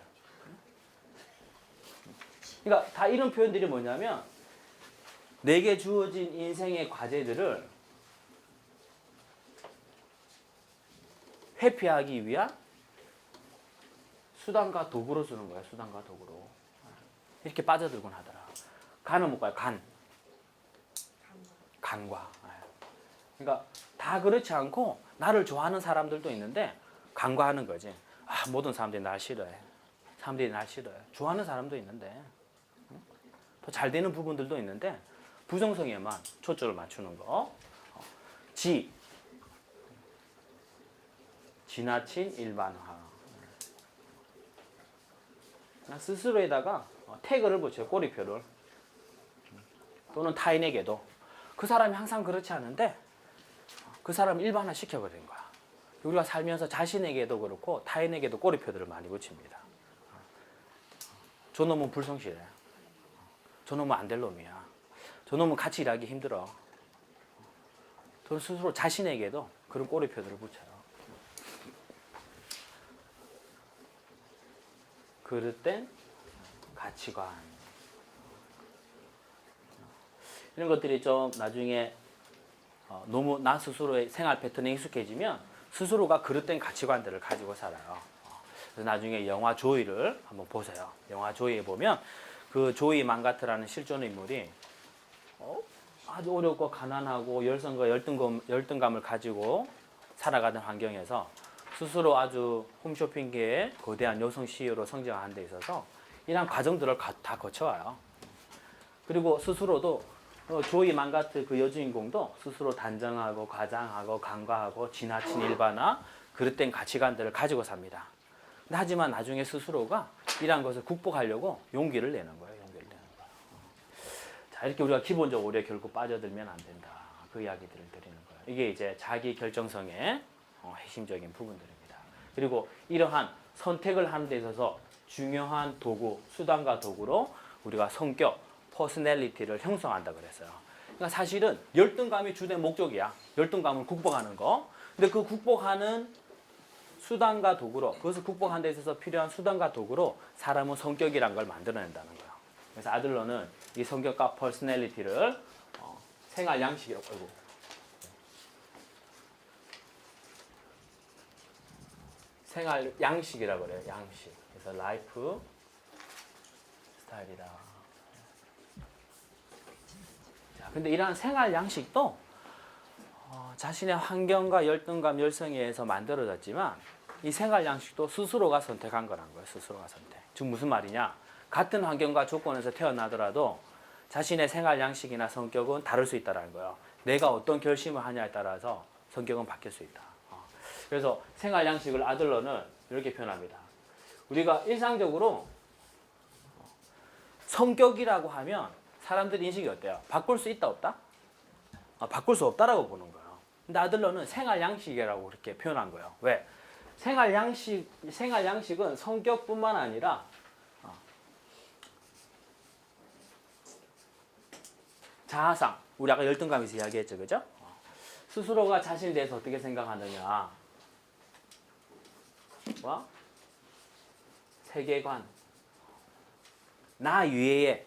그러니까 다 이런 표현들이 뭐냐면 내게 주어진 인생의 과제들을 회피하기 위한 수단과 도구로 쓰는 거야. 수단과 도구로. 이렇게 빠져들곤 하더라. 간은 뭘까요? 간과. 그러니까 다 그렇지 않고 나를 좋아하는 사람들도 있는데 간과하는 거지. 모든 사람들이 날 싫어해. 사람들이 날 싫어해. 좋아하는 사람도 있는데 더 잘 되는 부분들도 있는데 부정성에만 초점을 맞추는 거. 지나친 일반화. 스스로에다가 태그를 붙여요. 꼬리표를. 또는 타인에게도. 그 사람이 항상 그렇지 않은데 그 사람을 일반화 시켜버린 거야. 우리가 살면서 자신에게도 그렇고 타인에게도 꼬리표들을 많이 붙입니다. 저놈은 불성실해. 저놈은 안 될 놈이야. 저놈은 같이 일하기 힘들어. 저는 스스로 자신에게도 그런 꼬리표들을 붙여요. 그럴 땐 가치관. 이런 것들이 좀 나중에 너무 나 스스로의 생활 패턴에 익숙해지면 스스로가 그릇된 가치관들을 가지고 살아요. 그래서 나중에 영화 조이를 한번 보세요. 영화 조이에 보면 그 조이 망가트라는 실존 인물이 아주 어렵고 가난하고 열성과 열등감을 가지고 살아가던 환경에서 스스로 아주 홈쇼핑계의 거대한 여성 CEO로 성장하는 데 있어서 이런 과정들을 다 거쳐와요. 그리고 스스로도 조이 망가트 그 여주인공도 스스로 단정하고 과장하고 간과하고 지나친 일반화 그릇된 가치관들을 가지고 삽니다. 하지만 나중에 스스로가 이러한 것을 극복하려고 용기를 내는 거예요. 자, 이렇게 우리가 기본적 오류에 결국 빠져들면 안 된다. 그 이야기들을 드리는 거예요. 이게 이제 자기 결정성의 핵심적인 부분들입니다. 그리고 이러한 선택을 하는 데 있어서 중요한 도구, 수단과 도구로 우리가 성격, 퍼스널리티를 형성한다 그랬어요. 그러니까 사실은 열등감이 주된 목적이야. 열등감을 극복하는 거. 근데 그 극복하는 수단과 도구로, 그것을 극복하는 데 있어서 필요한 수단과 도구로 사람은 성격이란 걸 만들어낸다는 거예요. 그래서 아들러는 이 성격과 퍼스널리티를 생활 양식이라고 하고 생활 양식이라고 그래요. 양식. 그래서 라이프 스타일이다. 자, 근데 이러한 생활 양식도 자신의 환경과 열등감, 열성에 의해서 만들어졌지만 이 생활 양식도 스스로가 선택한 거란 거예요. 스스로가 선택. 즉 무슨 말이냐? 같은 환경과 조건에서 태어나더라도 자신의 생활 양식이나 성격은 다를 수 있다는 거예요. 내가 어떤 결심을 하냐에 따라서 성격은 바뀔 수 있다. 그래서 생활 양식을 아들러는 이렇게 표현합니다. 우리가 일상적으로 성격이라고 하면 사람들 인식이 어때요? 바꿀 수 있다 없다? 바꿀 수 없다라고 보는 거예요. 근데 아들러는 생활 양식이라고 그렇게 표현한 거예요. 왜? 생활 양식은 성격뿐만 아니라 자아상, 우리 아까 열등감에서 이야기했죠, 그죠? 스스로가 자신에 대해서 어떻게 생각하느냐, 와 세계관, 나 이외의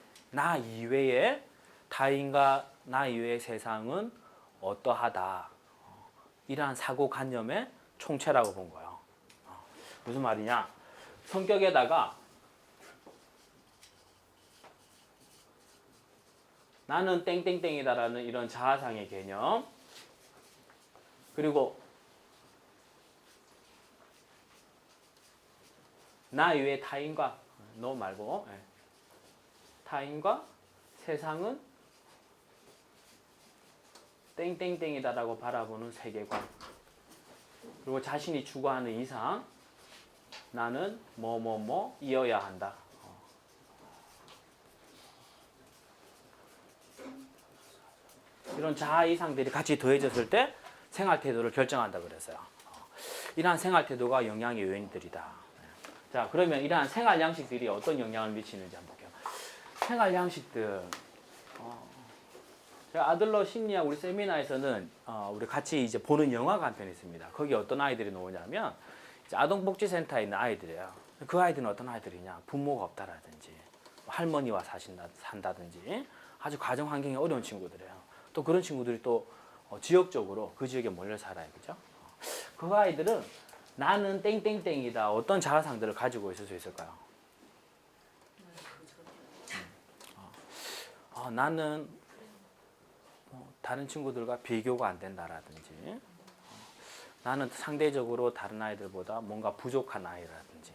타인과 나 이외의 세상은 어떠하다. 이러한 사고관념의 총체라고 본 거예요. 무슨 말이냐? 성격에다가 나는 땡땡땡이다라는 이런 자아상의 개념, 그리고 나 이외의 타인과, 너 말고 타인과 세상은 땡땡땡이다라고 바라보는 세계관, 그리고 자신이 추구하는 이상, 나는 뭐뭐뭐이어야 한다. 이런 자아 이상들이 같이 더해졌을 때 생활 태도를 결정한다 그랬어요. 이러한 생활 태도가 영향의 요인들이다. 자, 그러면 이러한 생활 양식들이 어떤 영향을 미치는지 한번 볼게요. 생활 양식들. 아들러 심리학 우리 세미나에서는 우리 같이 이제 보는 영화가 한 편 있습니다. 거기 어떤 아이들이 나오냐면 아동복지센터에 있는 아이들이에요. 그 아이들은 어떤 아이들이냐? 부모가 없다라든지 할머니와 산다든지 아주 가정 환경이 어려운 친구들이에요. 또 그런 친구들이 또 지역적으로 그 지역에 몰려 살아요, 그죠? 그 아이들은 나는 땡땡땡이다. 어떤 자아상들을 가지고 있을 수 있을까요? 나는 다른 친구들과 비교가 안 된다라든지, 나는 상대적으로 다른 아이들보다 뭔가 부족한 아이라든지,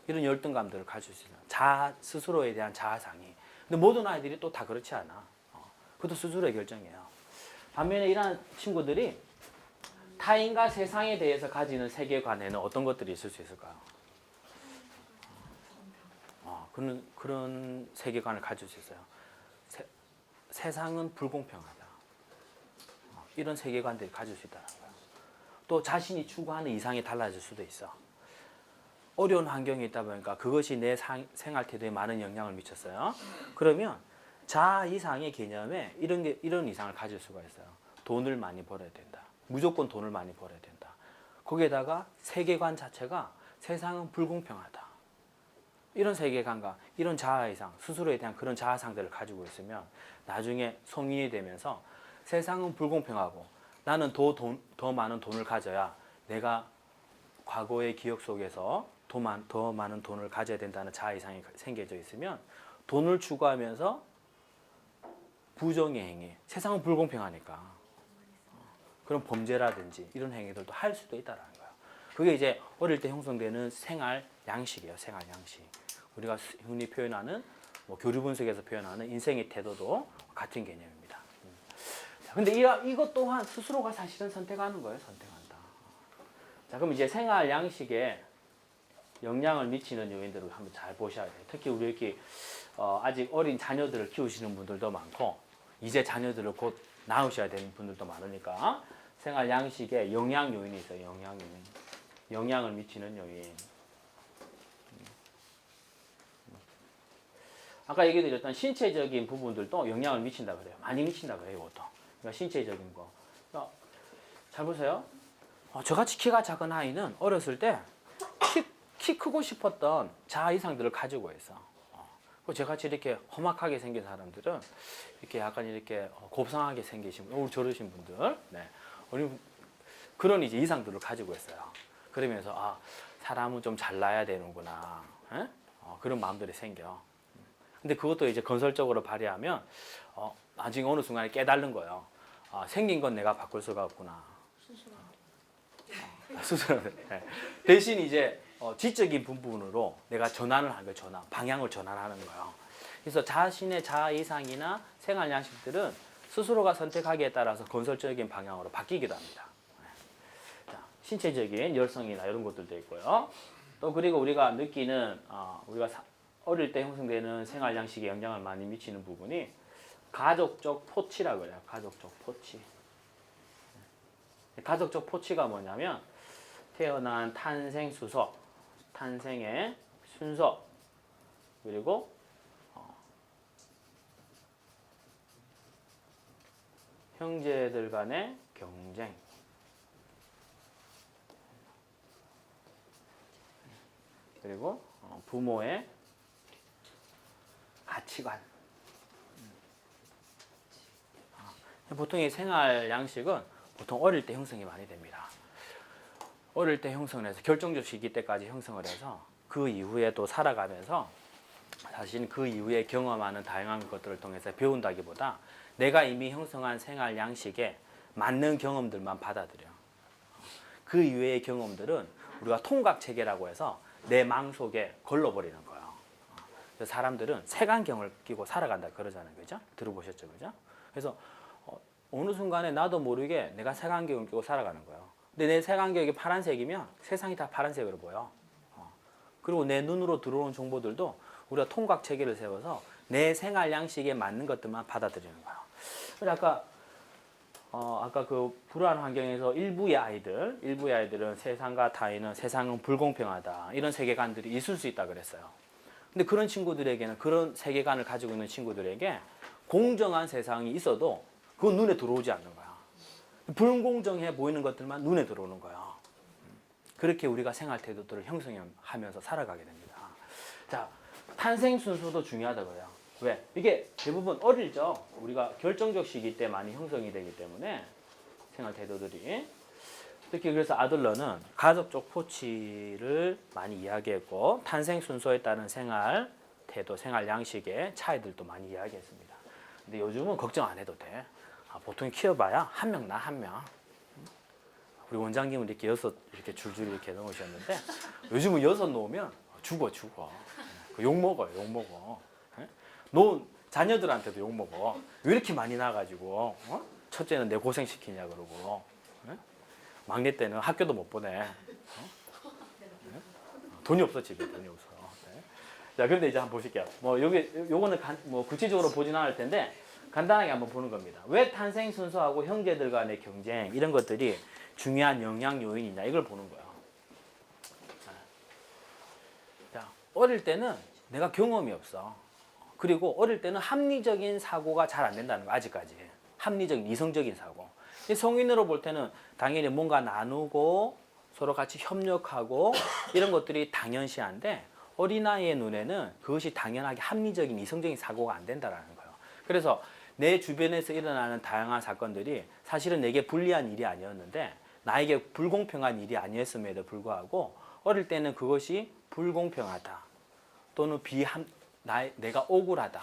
이런 열등감들을 가질 수 있어요. 스스로에 대한 자아상이. 근데 모든 아이들이 또 다 그렇지 않아. 그것도 스스로의 결정이에요. 반면에 이러한 친구들이 타인과 세상에 대해서 가지는 세계관에는 어떤 것들이 있을 수 있을까요? 그런 세계관을 가질 수 있어요. 세상은 불공평하다. 이런 세계관들이 가질 수 있다는 거예요. 또 자신이 추구하는 이상이 달라질 수도 있어. 어려운 환경에 있다 보니까 그것이 내 생활 태도에 많은 영향을 미쳤어요. 그러면 자아 이상의 개념에 이런 이상을 가질 수가 있어요. 돈을 많이 벌어야 된다. 무조건 돈을 많이 벌어야 된다. 거기에다가 세계관 자체가 세상은 불공평하다. 이런 세계관과 이런 자아 이상, 스스로에 대한 그런 자아상들을 가지고 있으면 나중에 성인이 되면서 세상은 불공평하고 나는 더 많은 돈을 가져야 내가 과거의 기억 속에서 더 많은 돈을 가져야 된다는 자아 이상이 생겨져 있으면 돈을 추구하면서 부정의 행위, 세상은 불공평하니까 그런 범죄라든지 이런 행위들도 할 수도 있다는 거예요. 그게 이제 어릴 때 형성되는 생활 양식이에요. 생활 양식. 우리가 흔히 표현하는 교류 분석에서 표현하는 인생의 태도도 같은 개념입니다. 근데 이것 또한 스스로가 사실은 선택하는 거예요. 선택한다. 자, 그럼 이제 생활 양식에 영향을 미치는 요인들을 한번 잘 보셔야 돼요. 특히 우리 이렇게 아직 어린 자녀들을 키우시는 분들도 많고 이제 자녀들을 곧 낳으셔야 되는 분들도 많으니까 생활 양식에 영향 요인이 있어요. 영향 요인. 영향을 미치는 요인. 아까 얘기 드렸던 신체적인 부분들도 영향을 미친다 그래요. 많이 미친다 그래요. 이것도. 그러니까 신체적인 거. 그러니까 잘 보세요. 저같이 키가 작은 아이는 어렸을 때 키 크고 싶었던 자아 이상들을 가지고 있어. 저같이 이렇게 험악하게 생긴 사람들은 이렇게 약간 이렇게 곱상하게 생기신 분, 저러신 분들, 네. 그런 이제 이상들을 가지고 있어요. 그러면서 사람은 좀 잘나야 되는구나. 그런 마음들이 생겨. 근데 그것도 이제 건설적으로 발휘하면 나중에 어느 순간에 깨달는 거예요. 생긴 건 내가 바꿀 수가 없구나. 스스로. 네. 대신 이제 지적인 부분으로 내가 전환을 하는 거예요. 방향을 전환하는 거예요. 그래서 자신의 자아 이상이나 생활 양식들은 스스로가 선택하기에 따라서 건설적인 방향으로 바뀌기도 합니다. 자, 신체적인 열성이나 이런 것들도 있고요. 또 그리고 우리가 느끼는 우리가 어릴 때 형성되는 생활 양식에 영향을 많이 미치는 부분이 가족적 포치라고 해요. 가족적 포치. 가족적 포치가 뭐냐면 태어난 탄생 수소, 탄생의 순서, 그리고 형제들 간의 경쟁, 그리고 부모의 가치관. 보통 이 생활 양식은 보통 어릴 때 형성이 많이 됩니다. 어릴 때 형성을 해서 결정적 시기 때까지 형성을 해서 그 이후에 또 살아가면서 사실 그 이후에 경험하는 다양한 것들을 통해서 배운다기보다 내가 이미 형성한 생활 양식에 맞는 경험들만 받아들여. 그 이외의 경험들은 우리가 통각체계라고 해서 내 마음속에 걸러버리는 거예요. 그래서 사람들은 색안경을 끼고 살아간다 그러잖아요. 그죠? 들어보셨죠? 그죠? 그래서 어느 순간에 나도 모르게 내가 색안경을 끼고 살아가는 거예요. 근데 내 색안경이 파란색이면 세상이 다 파란색으로 보여. 그리고 내 눈으로 들어오는 정보들도 우리가 통각 체계를 세워서 내 생활 양식에 맞는 것들만 받아들이는 거예요. 그래서 아까 그 불안 환경에서 일부의 아이들은 세상과 타인은 세상은 불공평하다 이런 세계관들이 있을 수 있다 그랬어요. 근데 그런 친구들에게는 그런 세계관을 가지고 있는 친구들에게 공정한 세상이 있어도 그건 눈에 들어오지 않는 거야. 불공정해 보이는 것들만 눈에 들어오는 거야. 그렇게 우리가 생활 태도들을 형성하면서 살아가게 됩니다. 자, 탄생 순서도 중요하다고요. 왜? 이게 대부분 어릴 적 우리가 결정적 시기 때 많이 형성이 되기 때문에 생활 태도들이 특히 그래서 아들러는 가족적 포치를 많이 이야기했고 탄생 순서에 따른 생활 태도, 생활 양식의 차이들도 많이 이야기했습니다. 근데 요즘은 걱정 안 해도 돼. 보통 키워봐야 한 명 나 한 명. 우리 원장님은 이렇게 6 이렇게 줄줄이 이렇게 넣으셨는데 요즘은 6 놓으면 죽어. 욕 먹어요, 욕 먹어. 놓은 자녀들한테도 욕 먹어. 왜 이렇게 많이 나가지고? 첫째는 내 고생 시키냐 그러고, 막내 때는 학교도 못 보내. 돈이 없어 집에 돈이 없어. 자, 그런데 이제 한번 보실게요. 요거는 구체적으로 보진 않을 텐데. 간단하게 한번 보는 겁니다. 왜 탄생 순서하고 형제들 간의 경쟁 이런 것들이 중요한 영향 요인이냐 이걸 보는 거예요. 자, 어릴 때는 내가 경험이 없어. 그리고 어릴 때는 합리적인 사고가 잘 안 된다는 거 아직까지. 합리적인 이성적인 사고. 성인으로 볼 때는 당연히 뭔가 나누고 서로 같이 협력하고 이런 것들이 당연시한데 어린아이의 눈에는 그것이 당연하게 합리적인 이성적인 사고가 안 된다는 거예요. 그래서 내 주변에서 일어나는 다양한 사건들이 사실은 내게 불리한 일이 아니었는데 나에게 불공평한 일이 아니었음에도 불구하고 어릴 때는 그것이 불공평하다 또는 내가 억울하다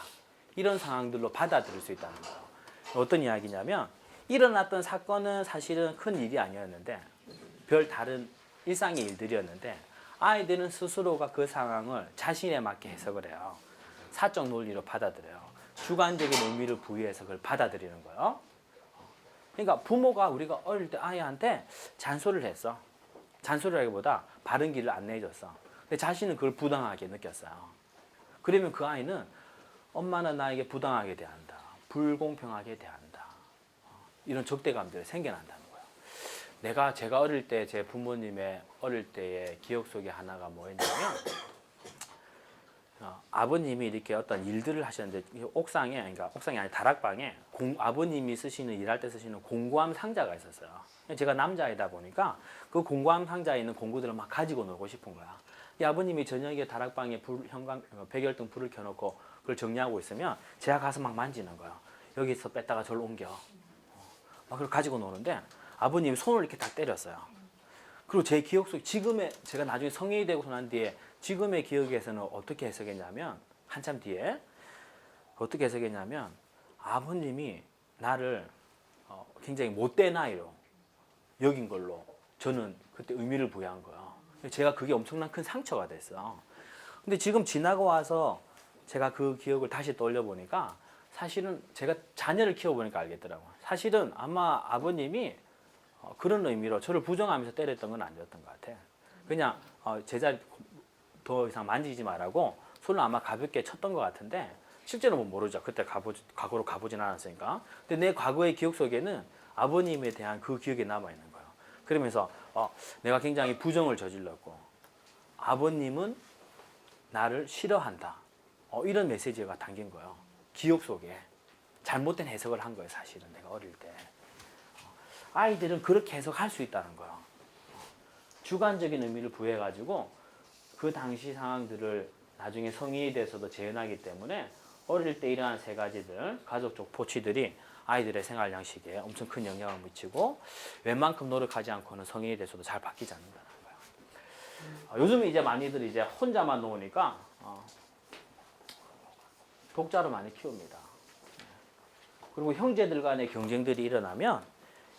이런 상황들로 받아들일 수 있다는 거예요. 어떤 이야기냐면 일어났던 사건은 사실은 큰 일이 아니었는데 별 다른 일상의 일들이었는데 아이들은 스스로가 그 상황을 자신에 맞게 해석을 해요. 사적 논리로 받아들여요. 주관적인 의미를 부여해서 그걸 받아들이는 거예요. 그러니까 부모가 우리가 어릴 때 아이한테 잔소리를 했어. 잔소리라기보다 바른 길을 안내해줬어. 근데 자신은 그걸 부당하게 느꼈어요. 그러면 그 아이는 엄마는 나에게 부당하게 대한다. 불공평하게 대한다. 이런 적대감들이 생겨난다는 거예요. 제가 어릴 때 제 부모님의 어릴 때의 기억 속에 하나가 뭐였냐면 아버님이 이렇게 어떤 일들을 하셨는데 옥상이 아니라 다락방에 아버님이 일할 때 쓰시는 공구함 상자가 있었어요. 제가 남자이다 보니까 그 공구함 상자에 있는 공구들을 막 가지고 놀고 싶은 거야. 이 아버님이 저녁에 다락방에 백열등 불을 켜놓고 그걸 정리하고 있으면 제가 가서 막 만지는 거예요. 여기서 뺐다가 저를 옮겨. 막 그걸 가지고 노는데 아버님이 손을 이렇게 딱 때렸어요. 그리고 제 기억 속에 제가 나중에 성인이 되고 난 뒤에 지금의 기억에서는 어떻게 해석했냐면 한참 뒤에 어떻게 해석했냐면 아버님이 나를 굉장히 못된 아이로 여긴 걸로 저는 그때 의미를 부여한 거예요. 제가 그게 엄청난 큰 상처가 됐어. 근데 지금 지나고 와서 제가 그 기억을 다시 떠올려 보니까 사실은 제가 자녀를 키워보니까 알겠더라고요. 사실은 아마 아버님이 그런 의미로 저를 부정하면서 때렸던 건 아니었던 것 같아요. 그냥 제자리 더 이상 만지지 말라고 손을 아마 가볍게 쳤던 것 같은데 실제로는 모르죠. 그때 과거로 가보진 않았으니까. 근데 내 과거의 기억 속에는 아버님에 대한 그 기억이 남아있는 거예요. 그러면서 내가 굉장히 부정을 저질렀고 아버님은 나를 싫어한다. 이런 메시지가 담긴 거예요. 기억 속에. 잘못된 해석을 한 거예요. 사실은 내가 어릴 때. 아이들은 그렇게 해석할 수 있다는 거예요. 주관적인 의미를 부여해가지고 그 당시 상황들을 나중에 성인이 돼서도 재현하기 때문에 어릴 때 일어난 세 가지들, 가족적 포취들이 아이들의 생활 양식에 엄청 큰 영향을 미치고 웬만큼 노력하지 않고는 성인이 돼서도 잘 바뀌지 않는다는 거예요. 요즘 이제 많이들 이제 혼자만 놓으니까 독자로 많이 키웁니다. 그리고 형제들 간의 경쟁들이 일어나면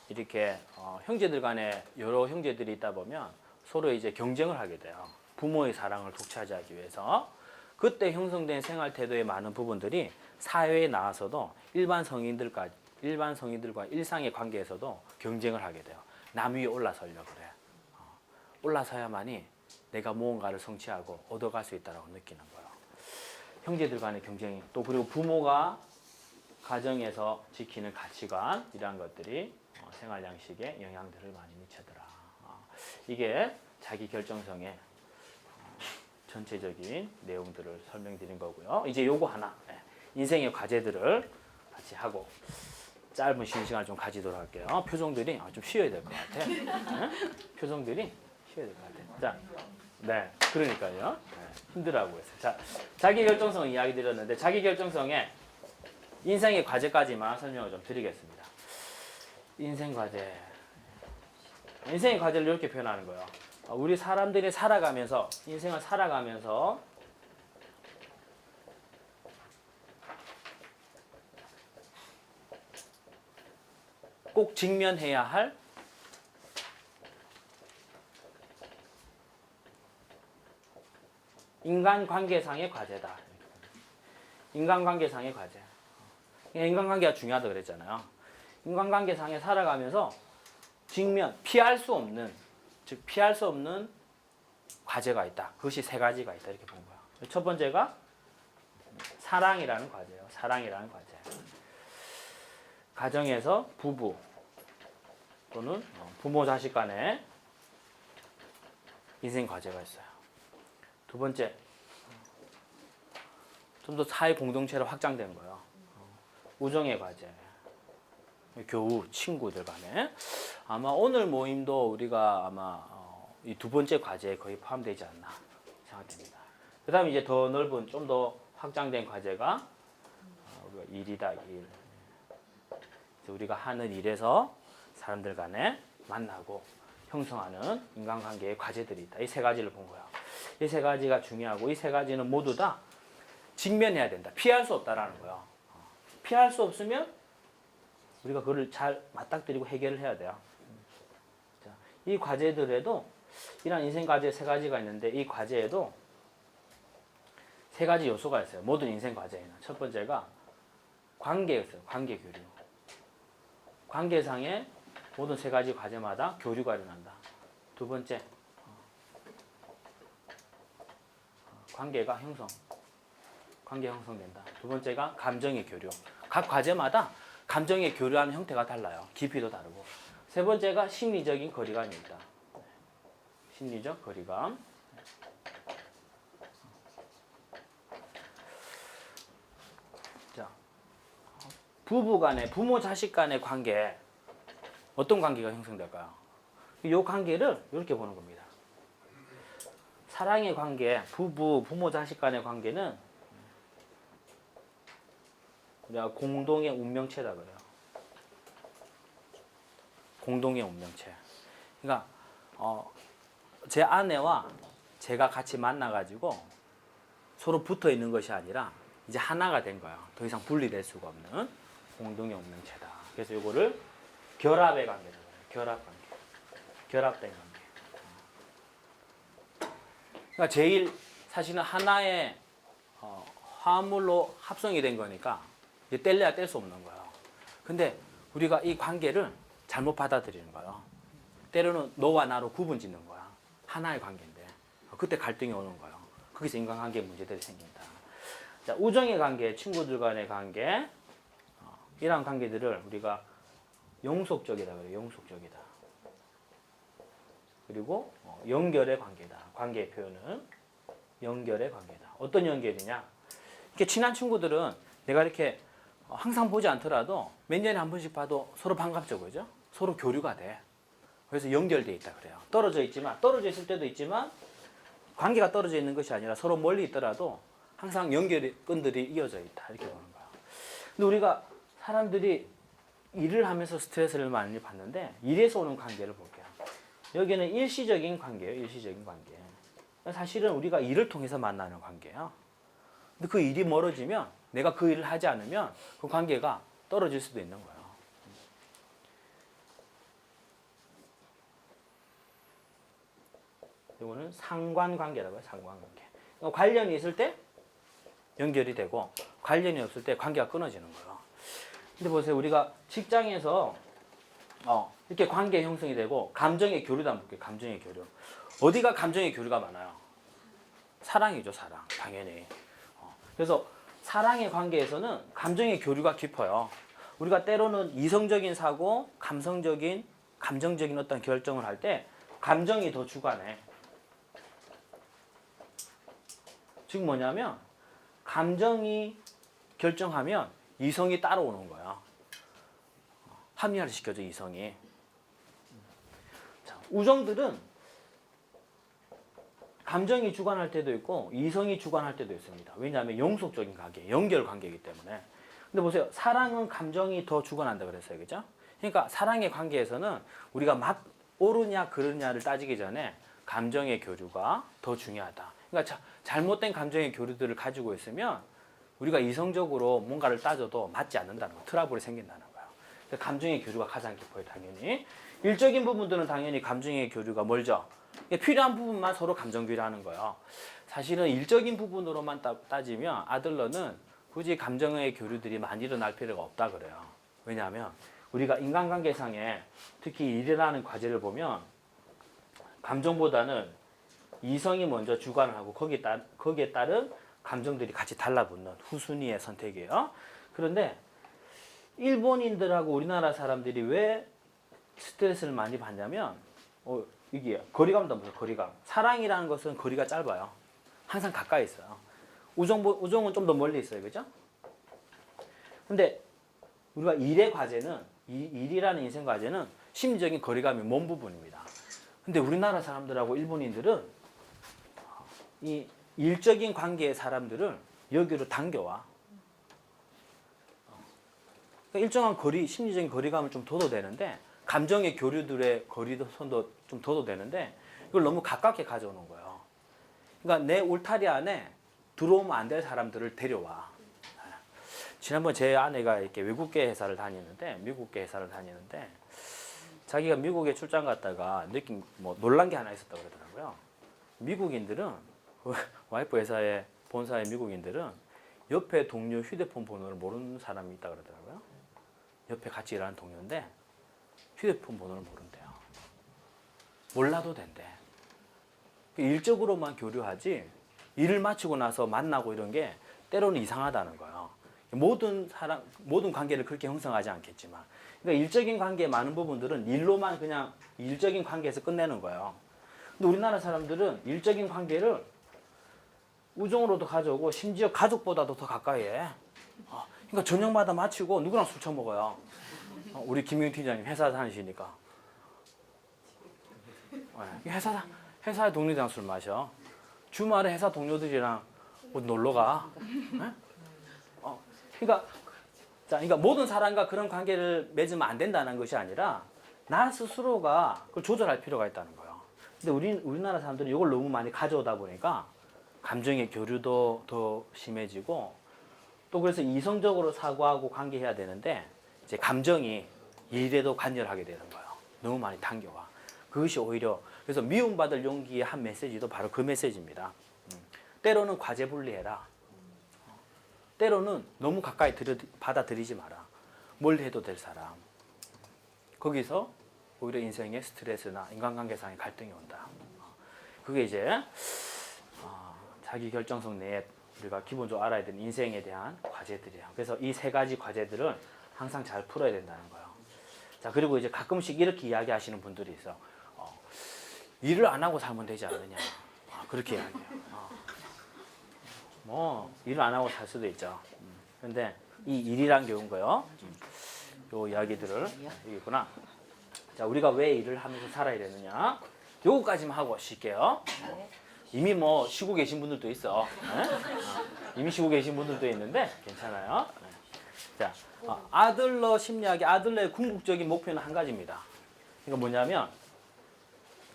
이렇게 형제들 간에 여러 형제들이 있다 보면 서로 이제 경쟁을 하게 돼요. 부모의 사랑을 독차지하기 위해서. 그때 형성된 생활 태도의 많은 부분들이 사회에 나와서도 일반 성인들과 일상의 관계에서도 경쟁을 하게 돼요. 남 위에 올라서려고 그래. 올라서야만이 내가 무언가를 성취하고 얻어갈 수 있다고 느끼는 거예요. 형제들 간의 경쟁이 또 그리고 부모가 가정에서 지키는 가치관 이러한 것들이 생활 양식에 영향들을 많이 미치더라. 이게 자기 결정성의 전체적인 내용들을 설명드린 거고요. 이제 요거 하나 인생의 과제들을 같이 하고 짧은 쉬는 시간을 좀 가지도록 할게요. 표정들이 좀 쉬어야 될 것 같아. 표정들이 쉬어야 될 것 같아. 자, 네, 그러니까요. 힘들어하고 있어요. 자, 자기 결정성 이야기 드렸는데 자기 결정성에 인생의 과제까지만 설명을 좀 드리겠습니다. 인생 과제. 인생의 과제를 이렇게 표현하는 거예요. 우리 사람들이 살아가면서 인생을 살아가면서 꼭 직면해야 할 인간관계상의 과제다. 인간관계상의 과제. 인간관계가 중요하다 그랬잖아요. 인간관계상에 살아가면서 피할 수 없는, 즉 피할 수 없는 과제가 있다. 그것이 세 가지가 있다 이렇게 본 거예요. 첫 번째가 사랑이라는 과제예요. 사랑이라는 과제. 가정에서 부부 또는 부모 자식 간에 인생 과제가 있어요. 두 번째, 좀 더 사회 공동체로 확장된 거예요. 우정의 과제. 교우, 친구들 간에. 아마 오늘 모임도 우리가 아마 이 두 번째 과제에 거의 포함되지 않나 생각됩니다. 그 다음에 이제 더 넓은, 좀 더 확장된 과제가 우리가 일이다, 일. 우리가 하는 일에서 사람들 간에 만나고 형성하는 인간관계의 과제들이 있다. 이 세 가지를 본 거예요. 이 세 가지가 중요하고 이 세 가지는 모두 다 직면해야 된다. 피할 수 없다라는 거예요. 피할 수 없으면 우리가 그걸 잘 맞닥뜨리고 해결을 해야 돼요. 자, 이 과제들에도 이런 인생 과제 세 가지가 있는데 이 과제에도 세 가지 요소가 있어요. 모든 인생 과제에는. 첫 번째가 관계였어요. 관계 교류. 관계상의 모든 세 가지 과제마다 교류가 일어난다. 두 번째, 관계가 관계 형성된다. 두 번째가 감정의 교류. 각 과제마다 감정의 교류하는 형태가 달라요. 깊이도 다르고. 세 번째가 심리적인 거리감이 있다. 심리적 거리감. 자, 부모 자식 간의 관계, 어떤 관계가 형성될까요? 이 관계를 이렇게 보는 겁니다. 사랑의 관계, 부모 자식 간의 관계는 우리가 공동의 운명체다 그래요. 공동의 운명체. 그러니까 제 아내와 제가 같이 만나가지고 서로 붙어 있는 것이 아니라 이제 하나가 된 거예요. 더 이상 분리될 수가 없는 공동의 운명체다. 그래서 이거를 결합의 관계다. 결합 관계. 결합된 관계. 그러니까 제일 사실은 하나의 화합물로 합성이 된 거니까 이제 뗄래야 뗄 수 없는 거예요. 근데 우리가 이 관계를 잘못 받아들이는 거예요. 때로는 너와 나로 구분 짓는 거야. 하나의 관계인데. 그때 갈등이 오는 거예요. 거기서 인간관계 문제들이 생긴다. 자, 우정의 관계, 친구들 간의 관계, 이러한 관계들을 우리가 영속적이다 그래요. 영속적이다. 그리고 연결의 관계다. 관계의 표현은 연결의 관계다. 어떤 연결이냐? 이렇게 친한 친구들은 내가 이렇게 항상 보지 않더라도 몇 년에 한 번씩 봐도 서로 반갑죠, 그죠? 서로 교류가 돼. 그래서 연결돼 있다 그래요. 떨어져 있을 때도 있지만 관계가 떨어져 있는 것이 아니라 서로 멀리 있더라도 항상 연결의 끈들이 이어져 있다 이렇게 보는 거예요. 근데 우리가 사람들이 일을 하면서 스트레스를 많이 받는데 일에서 오는 관계를 볼게요. 여기는 일시적인 관계예요. 일시적인 관계. 사실은 우리가 일을 통해서 만나는 관계예요. 근데 그 일이 멀어지면 내가 그 일을 하지 않으면 그 관계가 떨어질 수도 있는 거예요. 이거는 상관관계라고 해요. 상관관계. 관련이 있을 때 연결이 되고 관련이 없을 때 관계가 끊어지는 거예요. 근데 보세요. 우리가 직장에서 이렇게 관계 형성이 되고 감정의 교류도 한번 볼게요. 감정의 교류. 어디가 감정의 교류가 많아요? 사랑이죠. 사랑. 당연히. 그래서 사랑의 관계에서는 감정의 교류가 깊어요. 우리가 때로는 이성적인 사고, 감성적인, 감정적인 어떤 결정을 할 때 감정이 더 주관해. 즉 뭐냐면 감정이 결정하면 이성이 따라오는 거야. 합리화를 시켜줘, 이성이. 자, 우정들은 감정이 주관할 때도 있고 이성이 주관할 때도 있습니다. 왜냐하면 영속적인 관계, 연결 관계이기 때문에. 근데 보세요. 사랑은 감정이 더 주관한다 그랬어요. 그죠? 그러니까 사랑의 관계에서는 우리가 옳으냐 그르냐를 따지기 전에 감정의 교류가 더 중요하다. 그러니까 잘못된 감정의 교류들을 가지고 있으면 우리가 이성적으로 뭔가를 따져도 맞지 않는다는 거, 트러블이 생긴다는 거예요. 감정의 교류가 가장 깊어요, 당연히. 일적인 부분들은 당연히 감정의 교류가 멀죠. 필요한 부분만 서로 감정 교류하는 거예요. 사실은 일적인 부분으로만 따지면 아들러는 굳이 감정의 교류들이 많이 일어날 필요가 없다 그래요. 왜냐하면 우리가 인간관계상에 특히 일이라는 과제를 보면 감정보다는 이성이 먼저 주관을 하고 거기에 따른 감정들이 같이 달라붙는 후순위의 선택이에요. 그런데 일본인들하고 우리나라 사람들이 왜 스트레스를 많이 받냐면 이게 거리감도 보세요. 거리감. 사랑이라는 것은 거리가 짧아요. 항상 가까이 있어요. 우정은 좀 더 멀리 있어요. 그죠? 근데 우리가 일의 과제는 일이라는 인생 과제는 심리적인 거리감이 먼 부분입니다. 근데 우리나라 사람들하고 일본인들은 이 일적인 관계의 사람들을 여기로 당겨와. 그러니까 일정한 거리, 심리적인 거리감을 좀 둬도 되는데 감정의 교류들의 거리선도 좀 둬도 되는데 이걸 너무 가깝게 가져오는 거예요. 그러니까 내 울타리 안에 들어오면 안 될 사람들을 데려와. 지난번 제 아내가 이렇게 외국계 회사를 다니는데 미국계 회사를 다니는데 자기가 미국에 출장 갔다가 느낀 놀란 게 하나 있었다고 그러더라고요. 미국인들은 와이프 회사의 본사의 미국인들은 옆에 동료 휴대폰 번호를 모르는 사람이 있다 그러더라고요. 옆에 같이 일하는 동료인데 휴대폰 번호를 모른대요. 몰라도 된대. 일적으로만 교류하지 일을 마치고 나서 만나고 이런 게 때로는 이상하다는 거예요. 모든 관계를 그렇게 형성하지 않겠지만, 그러니까 일적인 관계의 많은 부분들은 일로만 그냥 일적인 관계에서 끝내는 거예요. 근데 우리나라 사람들은 일적인 관계를 우정으로도 가져오고 심지어 가족보다도 더 가까이 해. 그러니까 저녁마다 마치고 누구랑 술 처먹어요. 우리 김용희 팀장님 회사 다니시니까 회사의 동료들이랑 술 마셔. 주말에 회사 동료들이랑 어디 놀러 가. 네? 그러니까 모든 사람과 그런 관계를 맺으면 안 된다는 것이 아니라 나 스스로가 그걸 조절할 필요가 있다는 거예요. 근데 우리나라 사람들은 이걸 너무 많이 가져오다 보니까 감정의 교류도 더 심해지고 또 그래서 이성적으로 사고하고 관계해야 되는데 이제 감정이 일에도 관여하게 되는 거예요. 너무 많이 당겨와. 그것이 오히려 그래서 미움받을 용기의 한 메시지도 바로 그 메시지입니다. 때로는 과제 분리해라. 때로는 너무 가까이 받아들이지 마라. 뭘 해도 될 사람. 거기서 오히려 인생의 스트레스나 인간관계상의 갈등이 온다. 그게 이제 자기 결정성 내에 우리가 기본적으로 알아야 되는 인생에 대한 과제들이에요. 그래서 이 세 가지 과제들은 항상 잘 풀어야 된다는 거예요. 자, 그리고 이제 가끔씩 이렇게 이야기하시는 분들이 있어. 일을 안 하고 살면 되지 않느냐. 그렇게 이야기해요. 뭐 일을 안 하고 살 수도 있죠. 그런데 이 일이란 게 온 거요. 요 이야기들을 여기구나. 자, 우리가 왜 일을 하면서 살아야 되느냐? 요거까지만 하고 쉴게요. 이미 뭐 쉬고 계신 분들도 있어. 이미 쉬고 계신 분들도 있는데 괜찮아요. 자, 아들러 심리학의 아들러의 궁극적인 목표는 한 가지입니다. 그러니까 뭐냐면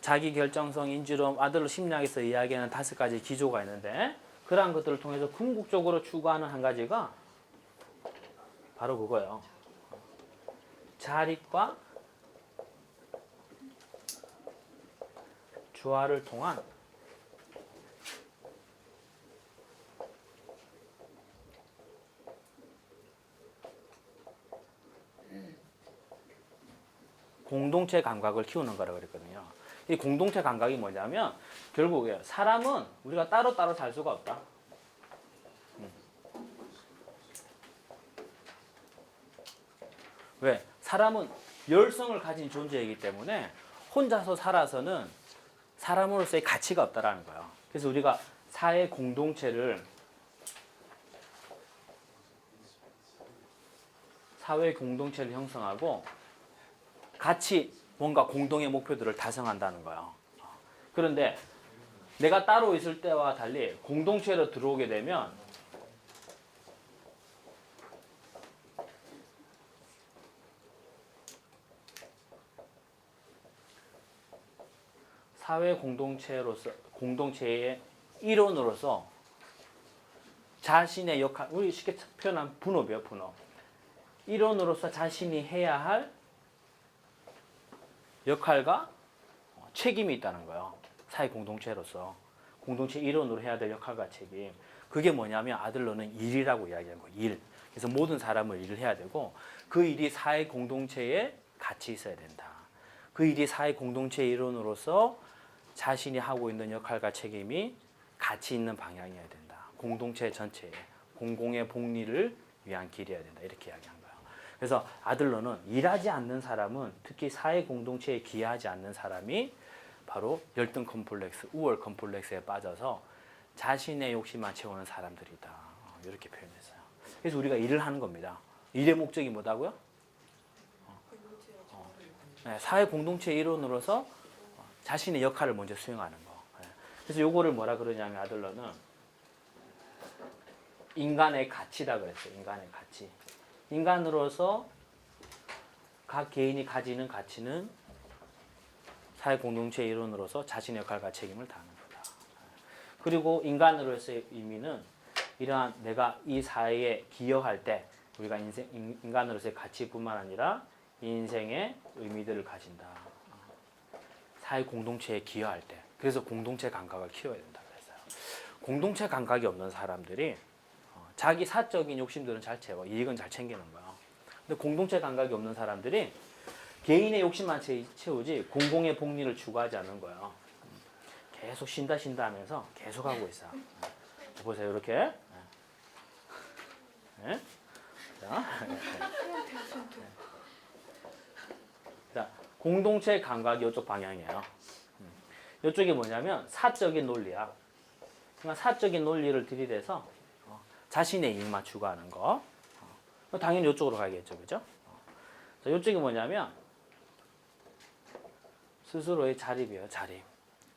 자기 결정성, 인지론, 아들러 심리학에서 이야기하는 5가지 기조가 있는데 그러한 것들을 통해서 궁극적으로 추구하는 한 가지가 바로 그거예요. 자립과 조화를 통한 공동체 감각을 키우는 거라고 그랬거든요. 이 공동체 감각이 뭐냐면 결국에 사람은 우리가 따로따로 살 수가 없다. 왜? 사람은 열성을 가진 존재이기 때문에 혼자서 살아서는 사람으로서의 가치가 없다라는 거예요. 그래서 우리가 사회 공동체를 형성하고 같이 뭔가 공동의 목표들을 달성한다는 거예요. 그런데 내가 따로 있을 때와 달리 공동체로 들어오게 되면 사회 공동체의 일원으로서 자신의 역할, 우리 쉽게 표현한 분업이에요, 분업. 일원으로서 자신이 해야 할 역할과 책임이 있다는 거예요. 사회 공동체로서. 공동체 일원으로 해야 될 역할과 책임. 그게 뭐냐면 아들러는 일이라고 이야기하는 거예요. 일. 그래서 모든 사람은 일을 해야 되고 그 일이 사회 공동체에 같이 있어야 된다. 그 일이 사회 공동체 일원으로서 자신이 하고 있는 역할과 책임이 같이 있는 방향이어야 된다. 공동체 전체에 공공의 복리를 위한 길이어야 된다. 이렇게 이야기한 거예요. 그래서 아들러는 일하지 않는 사람은 특히 사회 공동체에 기여하지 않는 사람이 바로 열등 컴플렉스, 우월 컴플렉스에 빠져서 자신의 욕심만 채우는 사람들이다. 이렇게 표현했어요. 그래서 우리가 일을 하는 겁니다. 일의 목적이 뭐다고요? 사회 공동체 일원으로서 자신의 역할을 먼저 수행하는 거. 그래서 요거를 뭐라 그러냐면 아들러는 인간의 가치다 그랬어요. 인간의 가치. 인간으로서 각 개인이 가지는 가치는 사회 공동체 일원으로서 자신의 역할과 책임을 다하는 거다. 그리고 인간으로서의 의미는 이러한 내가 이 사회에 기여할 때 우리가 인간으로서의 가치뿐만 아니라 인생의 의미들을 가진다. 사회 공동체에 기여할 때. 그래서 공동체 감각을 키워야 된다 그랬어요. 공동체 감각이 없는 사람들이 자기 사적인 욕심들은 잘 채워. 이익은 잘 챙기는 거야. 근데 공동체 감각이 없는 사람들이 개인의 욕심만 채우지 공공의 복리를 추구하지 않는 거예요. 계속 쉰다 하면서 계속 하고 있어. 보세요. 이렇게. 네? 자, 공동체 감각이 이쪽 방향이에요. 이쪽이 뭐냐면 사적인 논리야. 그러니까 사적인 논리를 들이대서 자신의 이익만 추구하는 거. 당연히 이쪽으로 가겠죠. 그죠? 자, 이쪽이 뭐냐면 스스로의 자립이에요. 자립.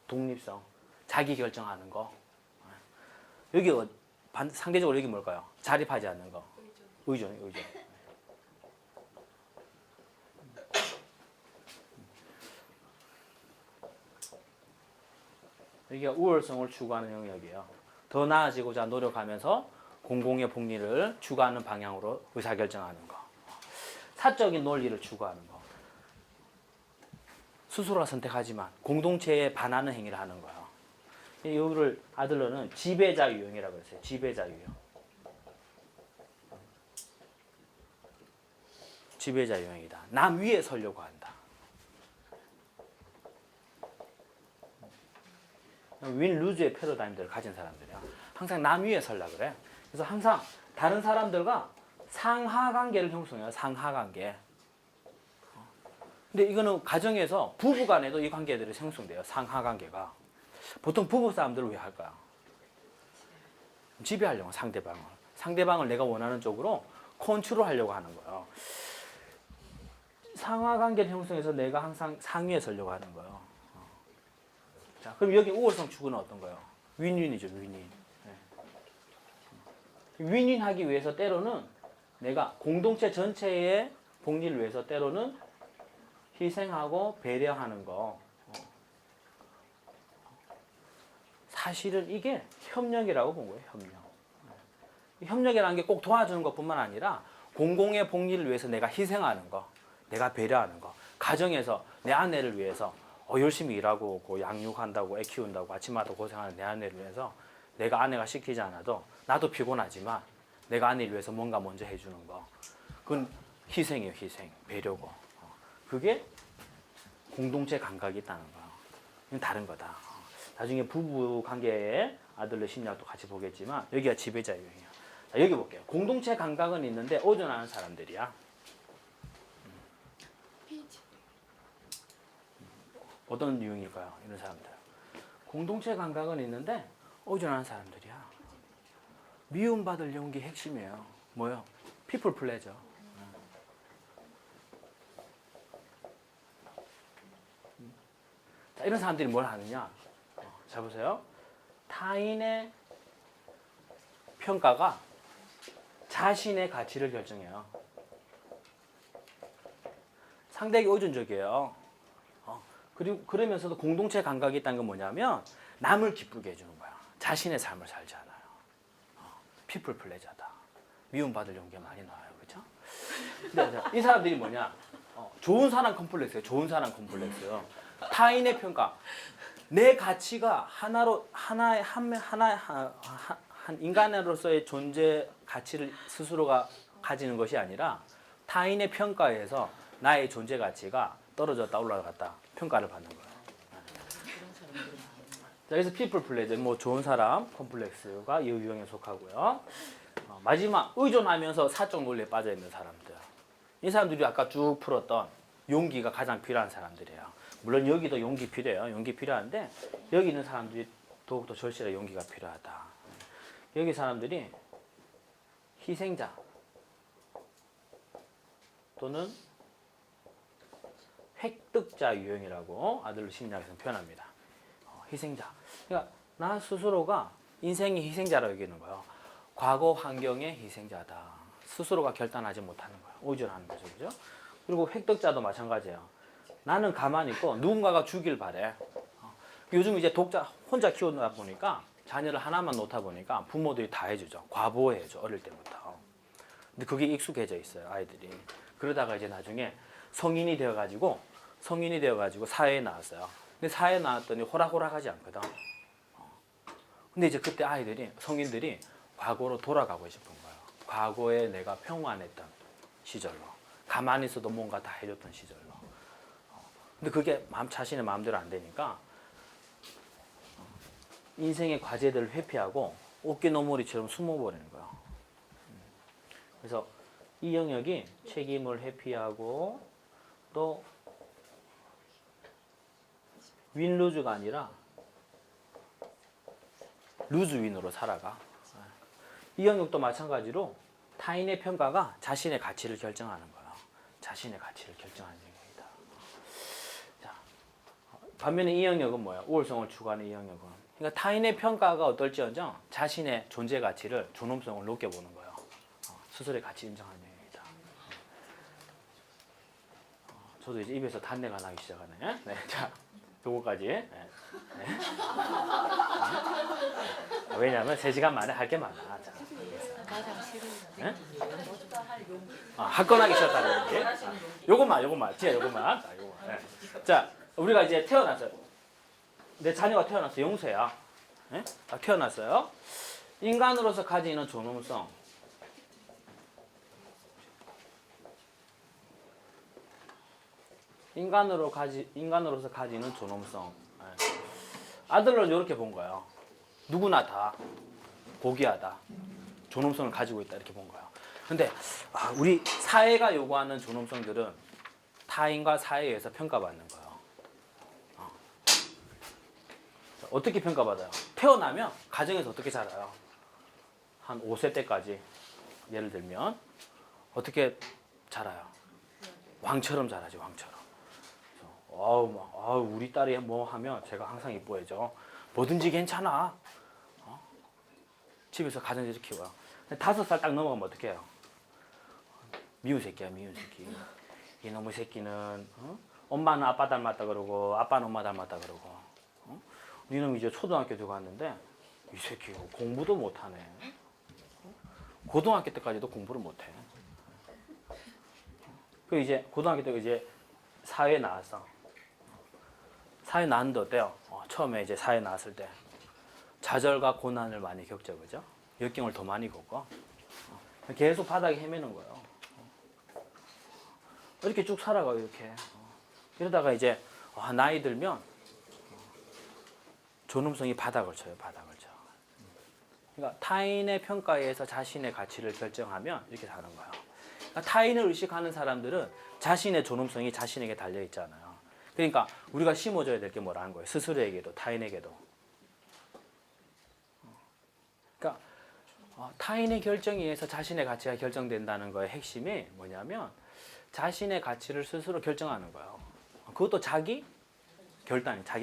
독립성. 자기 결정하는 거. 여기 상대적으로 여기 뭘까요? 자립하지 않는 거. 의존. 여기가 우월성을 추구하는 영역이에요. 더 나아지고자 노력하면서 공공의 복리를 추구하는 방향으로 의사결정하는 거. 사적인 논리를 추구하는 거. 스스로가 선택하지만 공동체에 반하는 행위를 하는 거예요. 이거를 아들러는 지배자 유형이라고 했어요. 지배자 유형. 지배자 유형이다. 남 위에 서려고 한다. 윈 루즈의 패러다임들을 가진 사람들이야. 항상 남 위에 서려 그래. 그래서 항상 다른 사람들과 상하 관계를 형성해요. 상하 관계. 근데 이거는 가정에서 부부 간에도 이 관계들이 형성돼요. 상하 관계가. 보통 부부 싸움들을 왜 할까요? 지배하려고 상대방을. 상대방을 내가 원하는 쪽으로 컨트롤하려고 하는 거예요. 상하 관계를 형성해서 내가 항상 상위에 서려고 하는 거예요. 자, 그럼 여기 우월성 추구는 어떤 거예요? 윈윈이죠, 윈윈. 네. 윈윈하기 위해서 때로는 내가 공동체 전체의 복리를 위해서 때로는 희생하고 배려하는 거. 사실은 이게 협력이라고 본 거예요, 협력. 협력이라는 게 꼭 도와주는 것뿐만 아니라 공공의 복리를 위해서 내가 희생하는 거, 내가 배려하는 거. 가정에서 내 아내를 위해서 열심히 일하고 양육한다고 애 키운다고 아침마다 고생하는 내 아내를 위해서 내가 아내가 시키지 않아도 나도 피곤하지만 내가 아내를 위해서 뭔가 먼저 해주는 거. 그건 희생이에요, 희생. 배려고. 그게 공동체 감각이 있다는 거. 이건 다른 거다. 나중에 부부 관계에 아들의 심리학도 같이 보겠지만 여기가 지배자 유형이야. 자, 여기 볼게요. 공동체 감각은 있는데 오존하는 사람들이야. 어떤 유형일까요? 이런 사람들. 공동체 감각은 있는데 오존하는 사람들이야. 미움받을 용기 핵심이에요. 뭐요? 피플 플레저. 자, 이런 사람들이 뭘 하느냐? 자, 보세요. 타인의 평가가 자신의 가치를 결정해요. 상대에게 의존적이에요. 그리고 그러면서도 공동체 감각이 있다는 건 뭐냐면 남을 기쁘게 해주는 거야. 자신의 삶을 살지 않아요. 피플 플레저다. 미움받을 용기가 많이 나와요. 그렇죠? 근데 이 사람들이 뭐냐? 좋은 사람 컴플렉스예요. 좋은 사람 컴플렉스요. 타인의 평가. 내 가치가 하나의 한 인간으로서의 존재 가치를 스스로가 가지는 것이 아니라 타인의 평가에서 나의 존재 가치가 떨어졌다 올라갔다 평가를 받는 거예요. 자, 그래서 피플 플레저, 뭐 좋은 사람 컴플렉스가 이 유형에 속하고요. 마지막 의존하면서 사적 논리에 빠져 있는 사람들. 이 사람들이 아까 쭉 풀었던 용기가 가장 필요한 사람들이에요. 물론 여기도 용기 필요해요. 용기 필요한데 여기 있는 사람들이 더욱더 절실한 용기가 필요하다. 여기 사람들이 희생자 또는 획득자 유형이라고 아들러 심리학에서는 표현합니다. 희생자. 그러니까 나 스스로가 인생의 희생자라고 여기는 거예요. 과거 환경의 희생자다. 스스로가 결단하지 못하는 거예요. 오존하는 거죠. 그죠? 그리고 획득자도 마찬가지예요. 나는 가만히 있고 누군가가 주길 바래. 요즘 이제 독자 혼자 키우다 보니까 자녀를 하나만 놓다 보니까 부모들이 다 해주죠. 과보해줘. 어릴 때부터. 근데 그게 익숙해져 있어요. 아이들이. 그러다가 이제 나중에 성인이 되어가지고 사회에 나왔어요. 근데 사회에 나왔더니 호락호락하지 않거든. 근데 이제 그때 성인들이 과거로 돌아가고 싶은 거예요. 과거에 내가 평안했던 시절로. 가만히 있어도 뭔가 다 해줬던 시절로. 근데 그게 자신의 마음대로 안 되니까 인생의 과제들을 회피하고 어깨너머리처럼 숨어버리는 거예요. 그래서 이 영역이 책임을 회피하고 또 윈루즈가 아니라 루즈윈으로 살아가. 이 영역도 마찬가지로 타인의 평가가 자신의 가치를 결정하는 거예요. 자신의 가치를 결정하는 영역이다. 자, 반면에 이 영역은 뭐야? 우월성을 추구하는 이 영역은. 그러니까 타인의 평가가 어떨지언정 자신의 존재 가치를 존엄성을 높게 보는 거예요. 스스로의 가치 인정하는 영역이다. 저도 이제 입에서 단내가 나기 시작하네. 네, 자. 도구까지. 네. 네. 왜냐하면 3시간 만에 할 게 많아. 자, 가장 싫은 네? 용기. 학건하기 싫었다는 얘기. 요것만, 진짜 요것만. 자, 요거. 네. 자, 우리가 이제 태어났어요. 내 자녀가 태어났어요. 용서야. 네? 태어났어요. 인간으로서 가지는 존엄성. 인간으로서 가지는 존엄성. 네. 아들을 이렇게 본 거예요. 누구나 다 고귀하다. 존엄성을 가지고 있다. 이렇게 본 거예요. 근데 우리 사회가 요구하는 존엄성들은 타인과 사회에서 평가받는 거예요. 어떻게 평가받아요? 태어나면 가정에서 어떻게 자라요? 한 5세 때까지 예를 들면 어떻게 자라요? 왕처럼 자라지, 왕처럼. 우리 딸이 뭐 하면 제가 항상 이뻐해줘. 뭐든지 괜찮아. 집에서 가정제를 키워요. 5살 딱 넘어가면 어떻게 해요? 미운 새끼야, 미운 새끼. 이놈의 새끼는 엄마는 아빠 닮았다 그러고 아빠는 엄마 닮았다 그러고 니놈이 이제 초등학교 들어갔는데 이 새끼 공부도 못하네. 고등학교 때까지도 공부를 못해. 그 이제 고등학교 때 이제 사회에 나왔어. 사회 나왔는데 어때요? 처음에 이제 사회 나왔을 때 좌절과 고난을 많이 겪죠, 그죠? 역경을 더 많이 겪고 계속 바닥에 헤매는 거예요. 이렇게 쭉 살아가요, 이렇게. 이러다가 이제 나이 들면 존엄성이 바닥을 쳐요, 바닥을 쳐. 그러니까 타인의 평가에 의해서 자신의 가치를 결정하면 이렇게 사는 거예요. 그러니까 타인을 의식하는 사람들은 자신의 존엄성이 자신에게 달려 있잖아요. 그러니까 우리가 심어줘야 될 게 뭐라는 거예요? 스스로에게도 타인에게도. 그러니까 타인의 결정에 의해서 자신의 가치가 결정된다는 거의 핵심이 뭐냐면 자신의 가치를 스스로 결정하는 거예요. 그것도 자기 결단이다.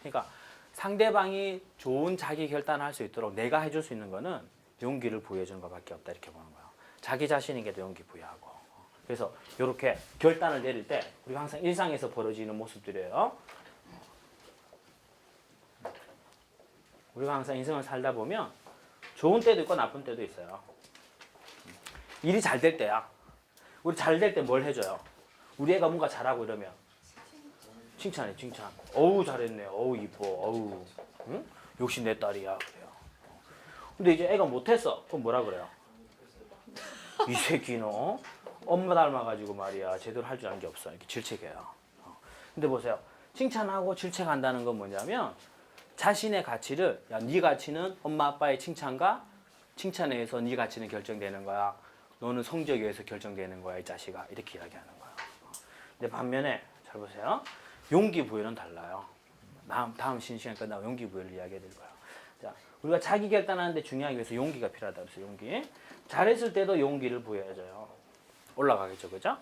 그러니까 상대방이 좋은 자기 결단을 할 수 있도록 내가 해줄 수 있는 거는 용기를 부여해 주는 것밖에 없다 이렇게 보는 거예요. 자기 자신에게도 용기 부여하고. 그래서 이렇게 결단을 내릴 때 우리가 항상 일상에서 벌어지는 모습들이에요. 우리가 항상 인생을 살다 보면 좋은 때도 있고 나쁜 때도 있어요. 일이 잘 될 때야. 우리 잘 될 때 뭘 해줘요? 우리 애가 뭔가 잘하고 이러면 칭찬해, 칭찬. 어우 잘했네, 어우 이뻐, 어우 응? 역시 내 딸이야 그래요. 근데 이제 애가 못했어. 그럼 뭐라 그래요? 이 새끼 너 엄마 닮아가지고 말이야 제대로 할 줄 아는 게 없어 이렇게 질책해요. 근데 보세요. 칭찬하고 질책한다는 건 뭐냐면 자신의 가치를 네 가치는 엄마 아빠의 칭찬과 칭찬에 의해서 네 가치는 결정되는 거야. 너는 성적에 의해서 결정되는 거야 이 자식아 이렇게 이야기하는 거야. 근데 반면에 잘 보세요. 용기 부여는 달라요. 다음 시간 끝나고 용기 부여를 이야기해 드릴 거예요. 자, 우리가 자기 결단하는데 중요하기 위해서 용기가 필요하다 그래서 용기. 잘했을 때도 용기를 부여해줘요. 올라가겠죠, 그죠?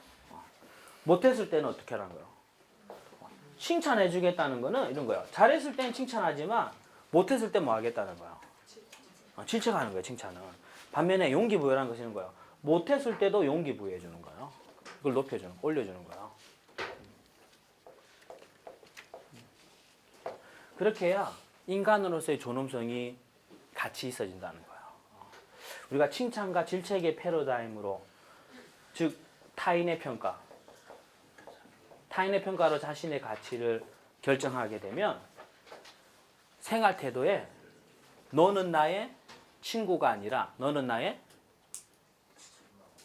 못했을 때는 어떻게 하는 거예요? 칭찬해 주겠다는 거는 이런 거예요. 잘했을 때는 칭찬하지만 못했을 때 뭐 하겠다는 거예요. 질책하는 거예요, 칭찬은. 반면에 용기 부여라는 것은 이런 거예요. 못했을 때도 용기 부여해 주는 거예요. 그걸 높여주는, 올려주는 거예요. 그렇게 해야 인간으로서의 존엄성이 같이 있어진다는 거예요. 우리가 칭찬과 질책의 패러다임으로 즉 타인의 평가로 자신의 가치를 결정하게 되면 생활 태도에 너는 나의 친구가 아니라 너는 나의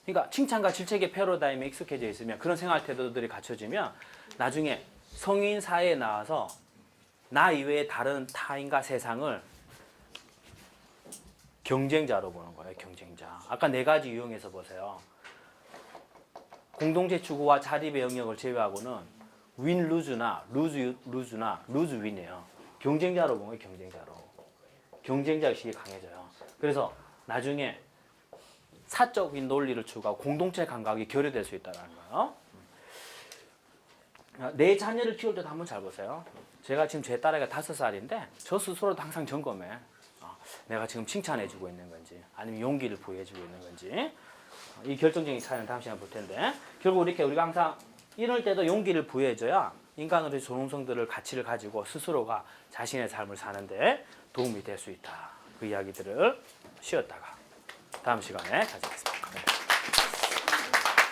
그러니까 칭찬과 질책의 패러다임에 익숙해져 있으면 그런 생활 태도들이 갖춰지면 나중에 성인 사회에 나와서 나 이외의 다른 타인과 세상을 경쟁자로 보는 거예요. 경쟁자. 아까 4가지 유형에서 보세요. 공동체 추구와 자립의 영역을 제외하고는 윈 루즈나 루즈 윈이에요. 경쟁자로 보는 거예요. 경쟁자로. 경쟁자 의식이 강해져요. 그래서 나중에 사적인 논리를 추구하고 공동체 감각이 결여될 수 있다는 거예요. 내 자녀를 키울 때도 한번 잘 보세요. 제가 지금 제 딸아이가 5살인데 저 스스로도 항상 점검해. 내가 지금 칭찬해주고 있는 건지 아니면 용기를 부여해주고 있는 건지 이 결정적인 차이는 다음 시간에 볼 텐데 결국 이렇게 우리가 항상 이럴 때도 용기를 부여해줘야 인간으로의 존엄성들을 가치를 가지고 스스로가 자신의 삶을 사는데 도움이 될 수 있다. 그 이야기들을 쉬었다가 다음 시간에 가지겠습니다.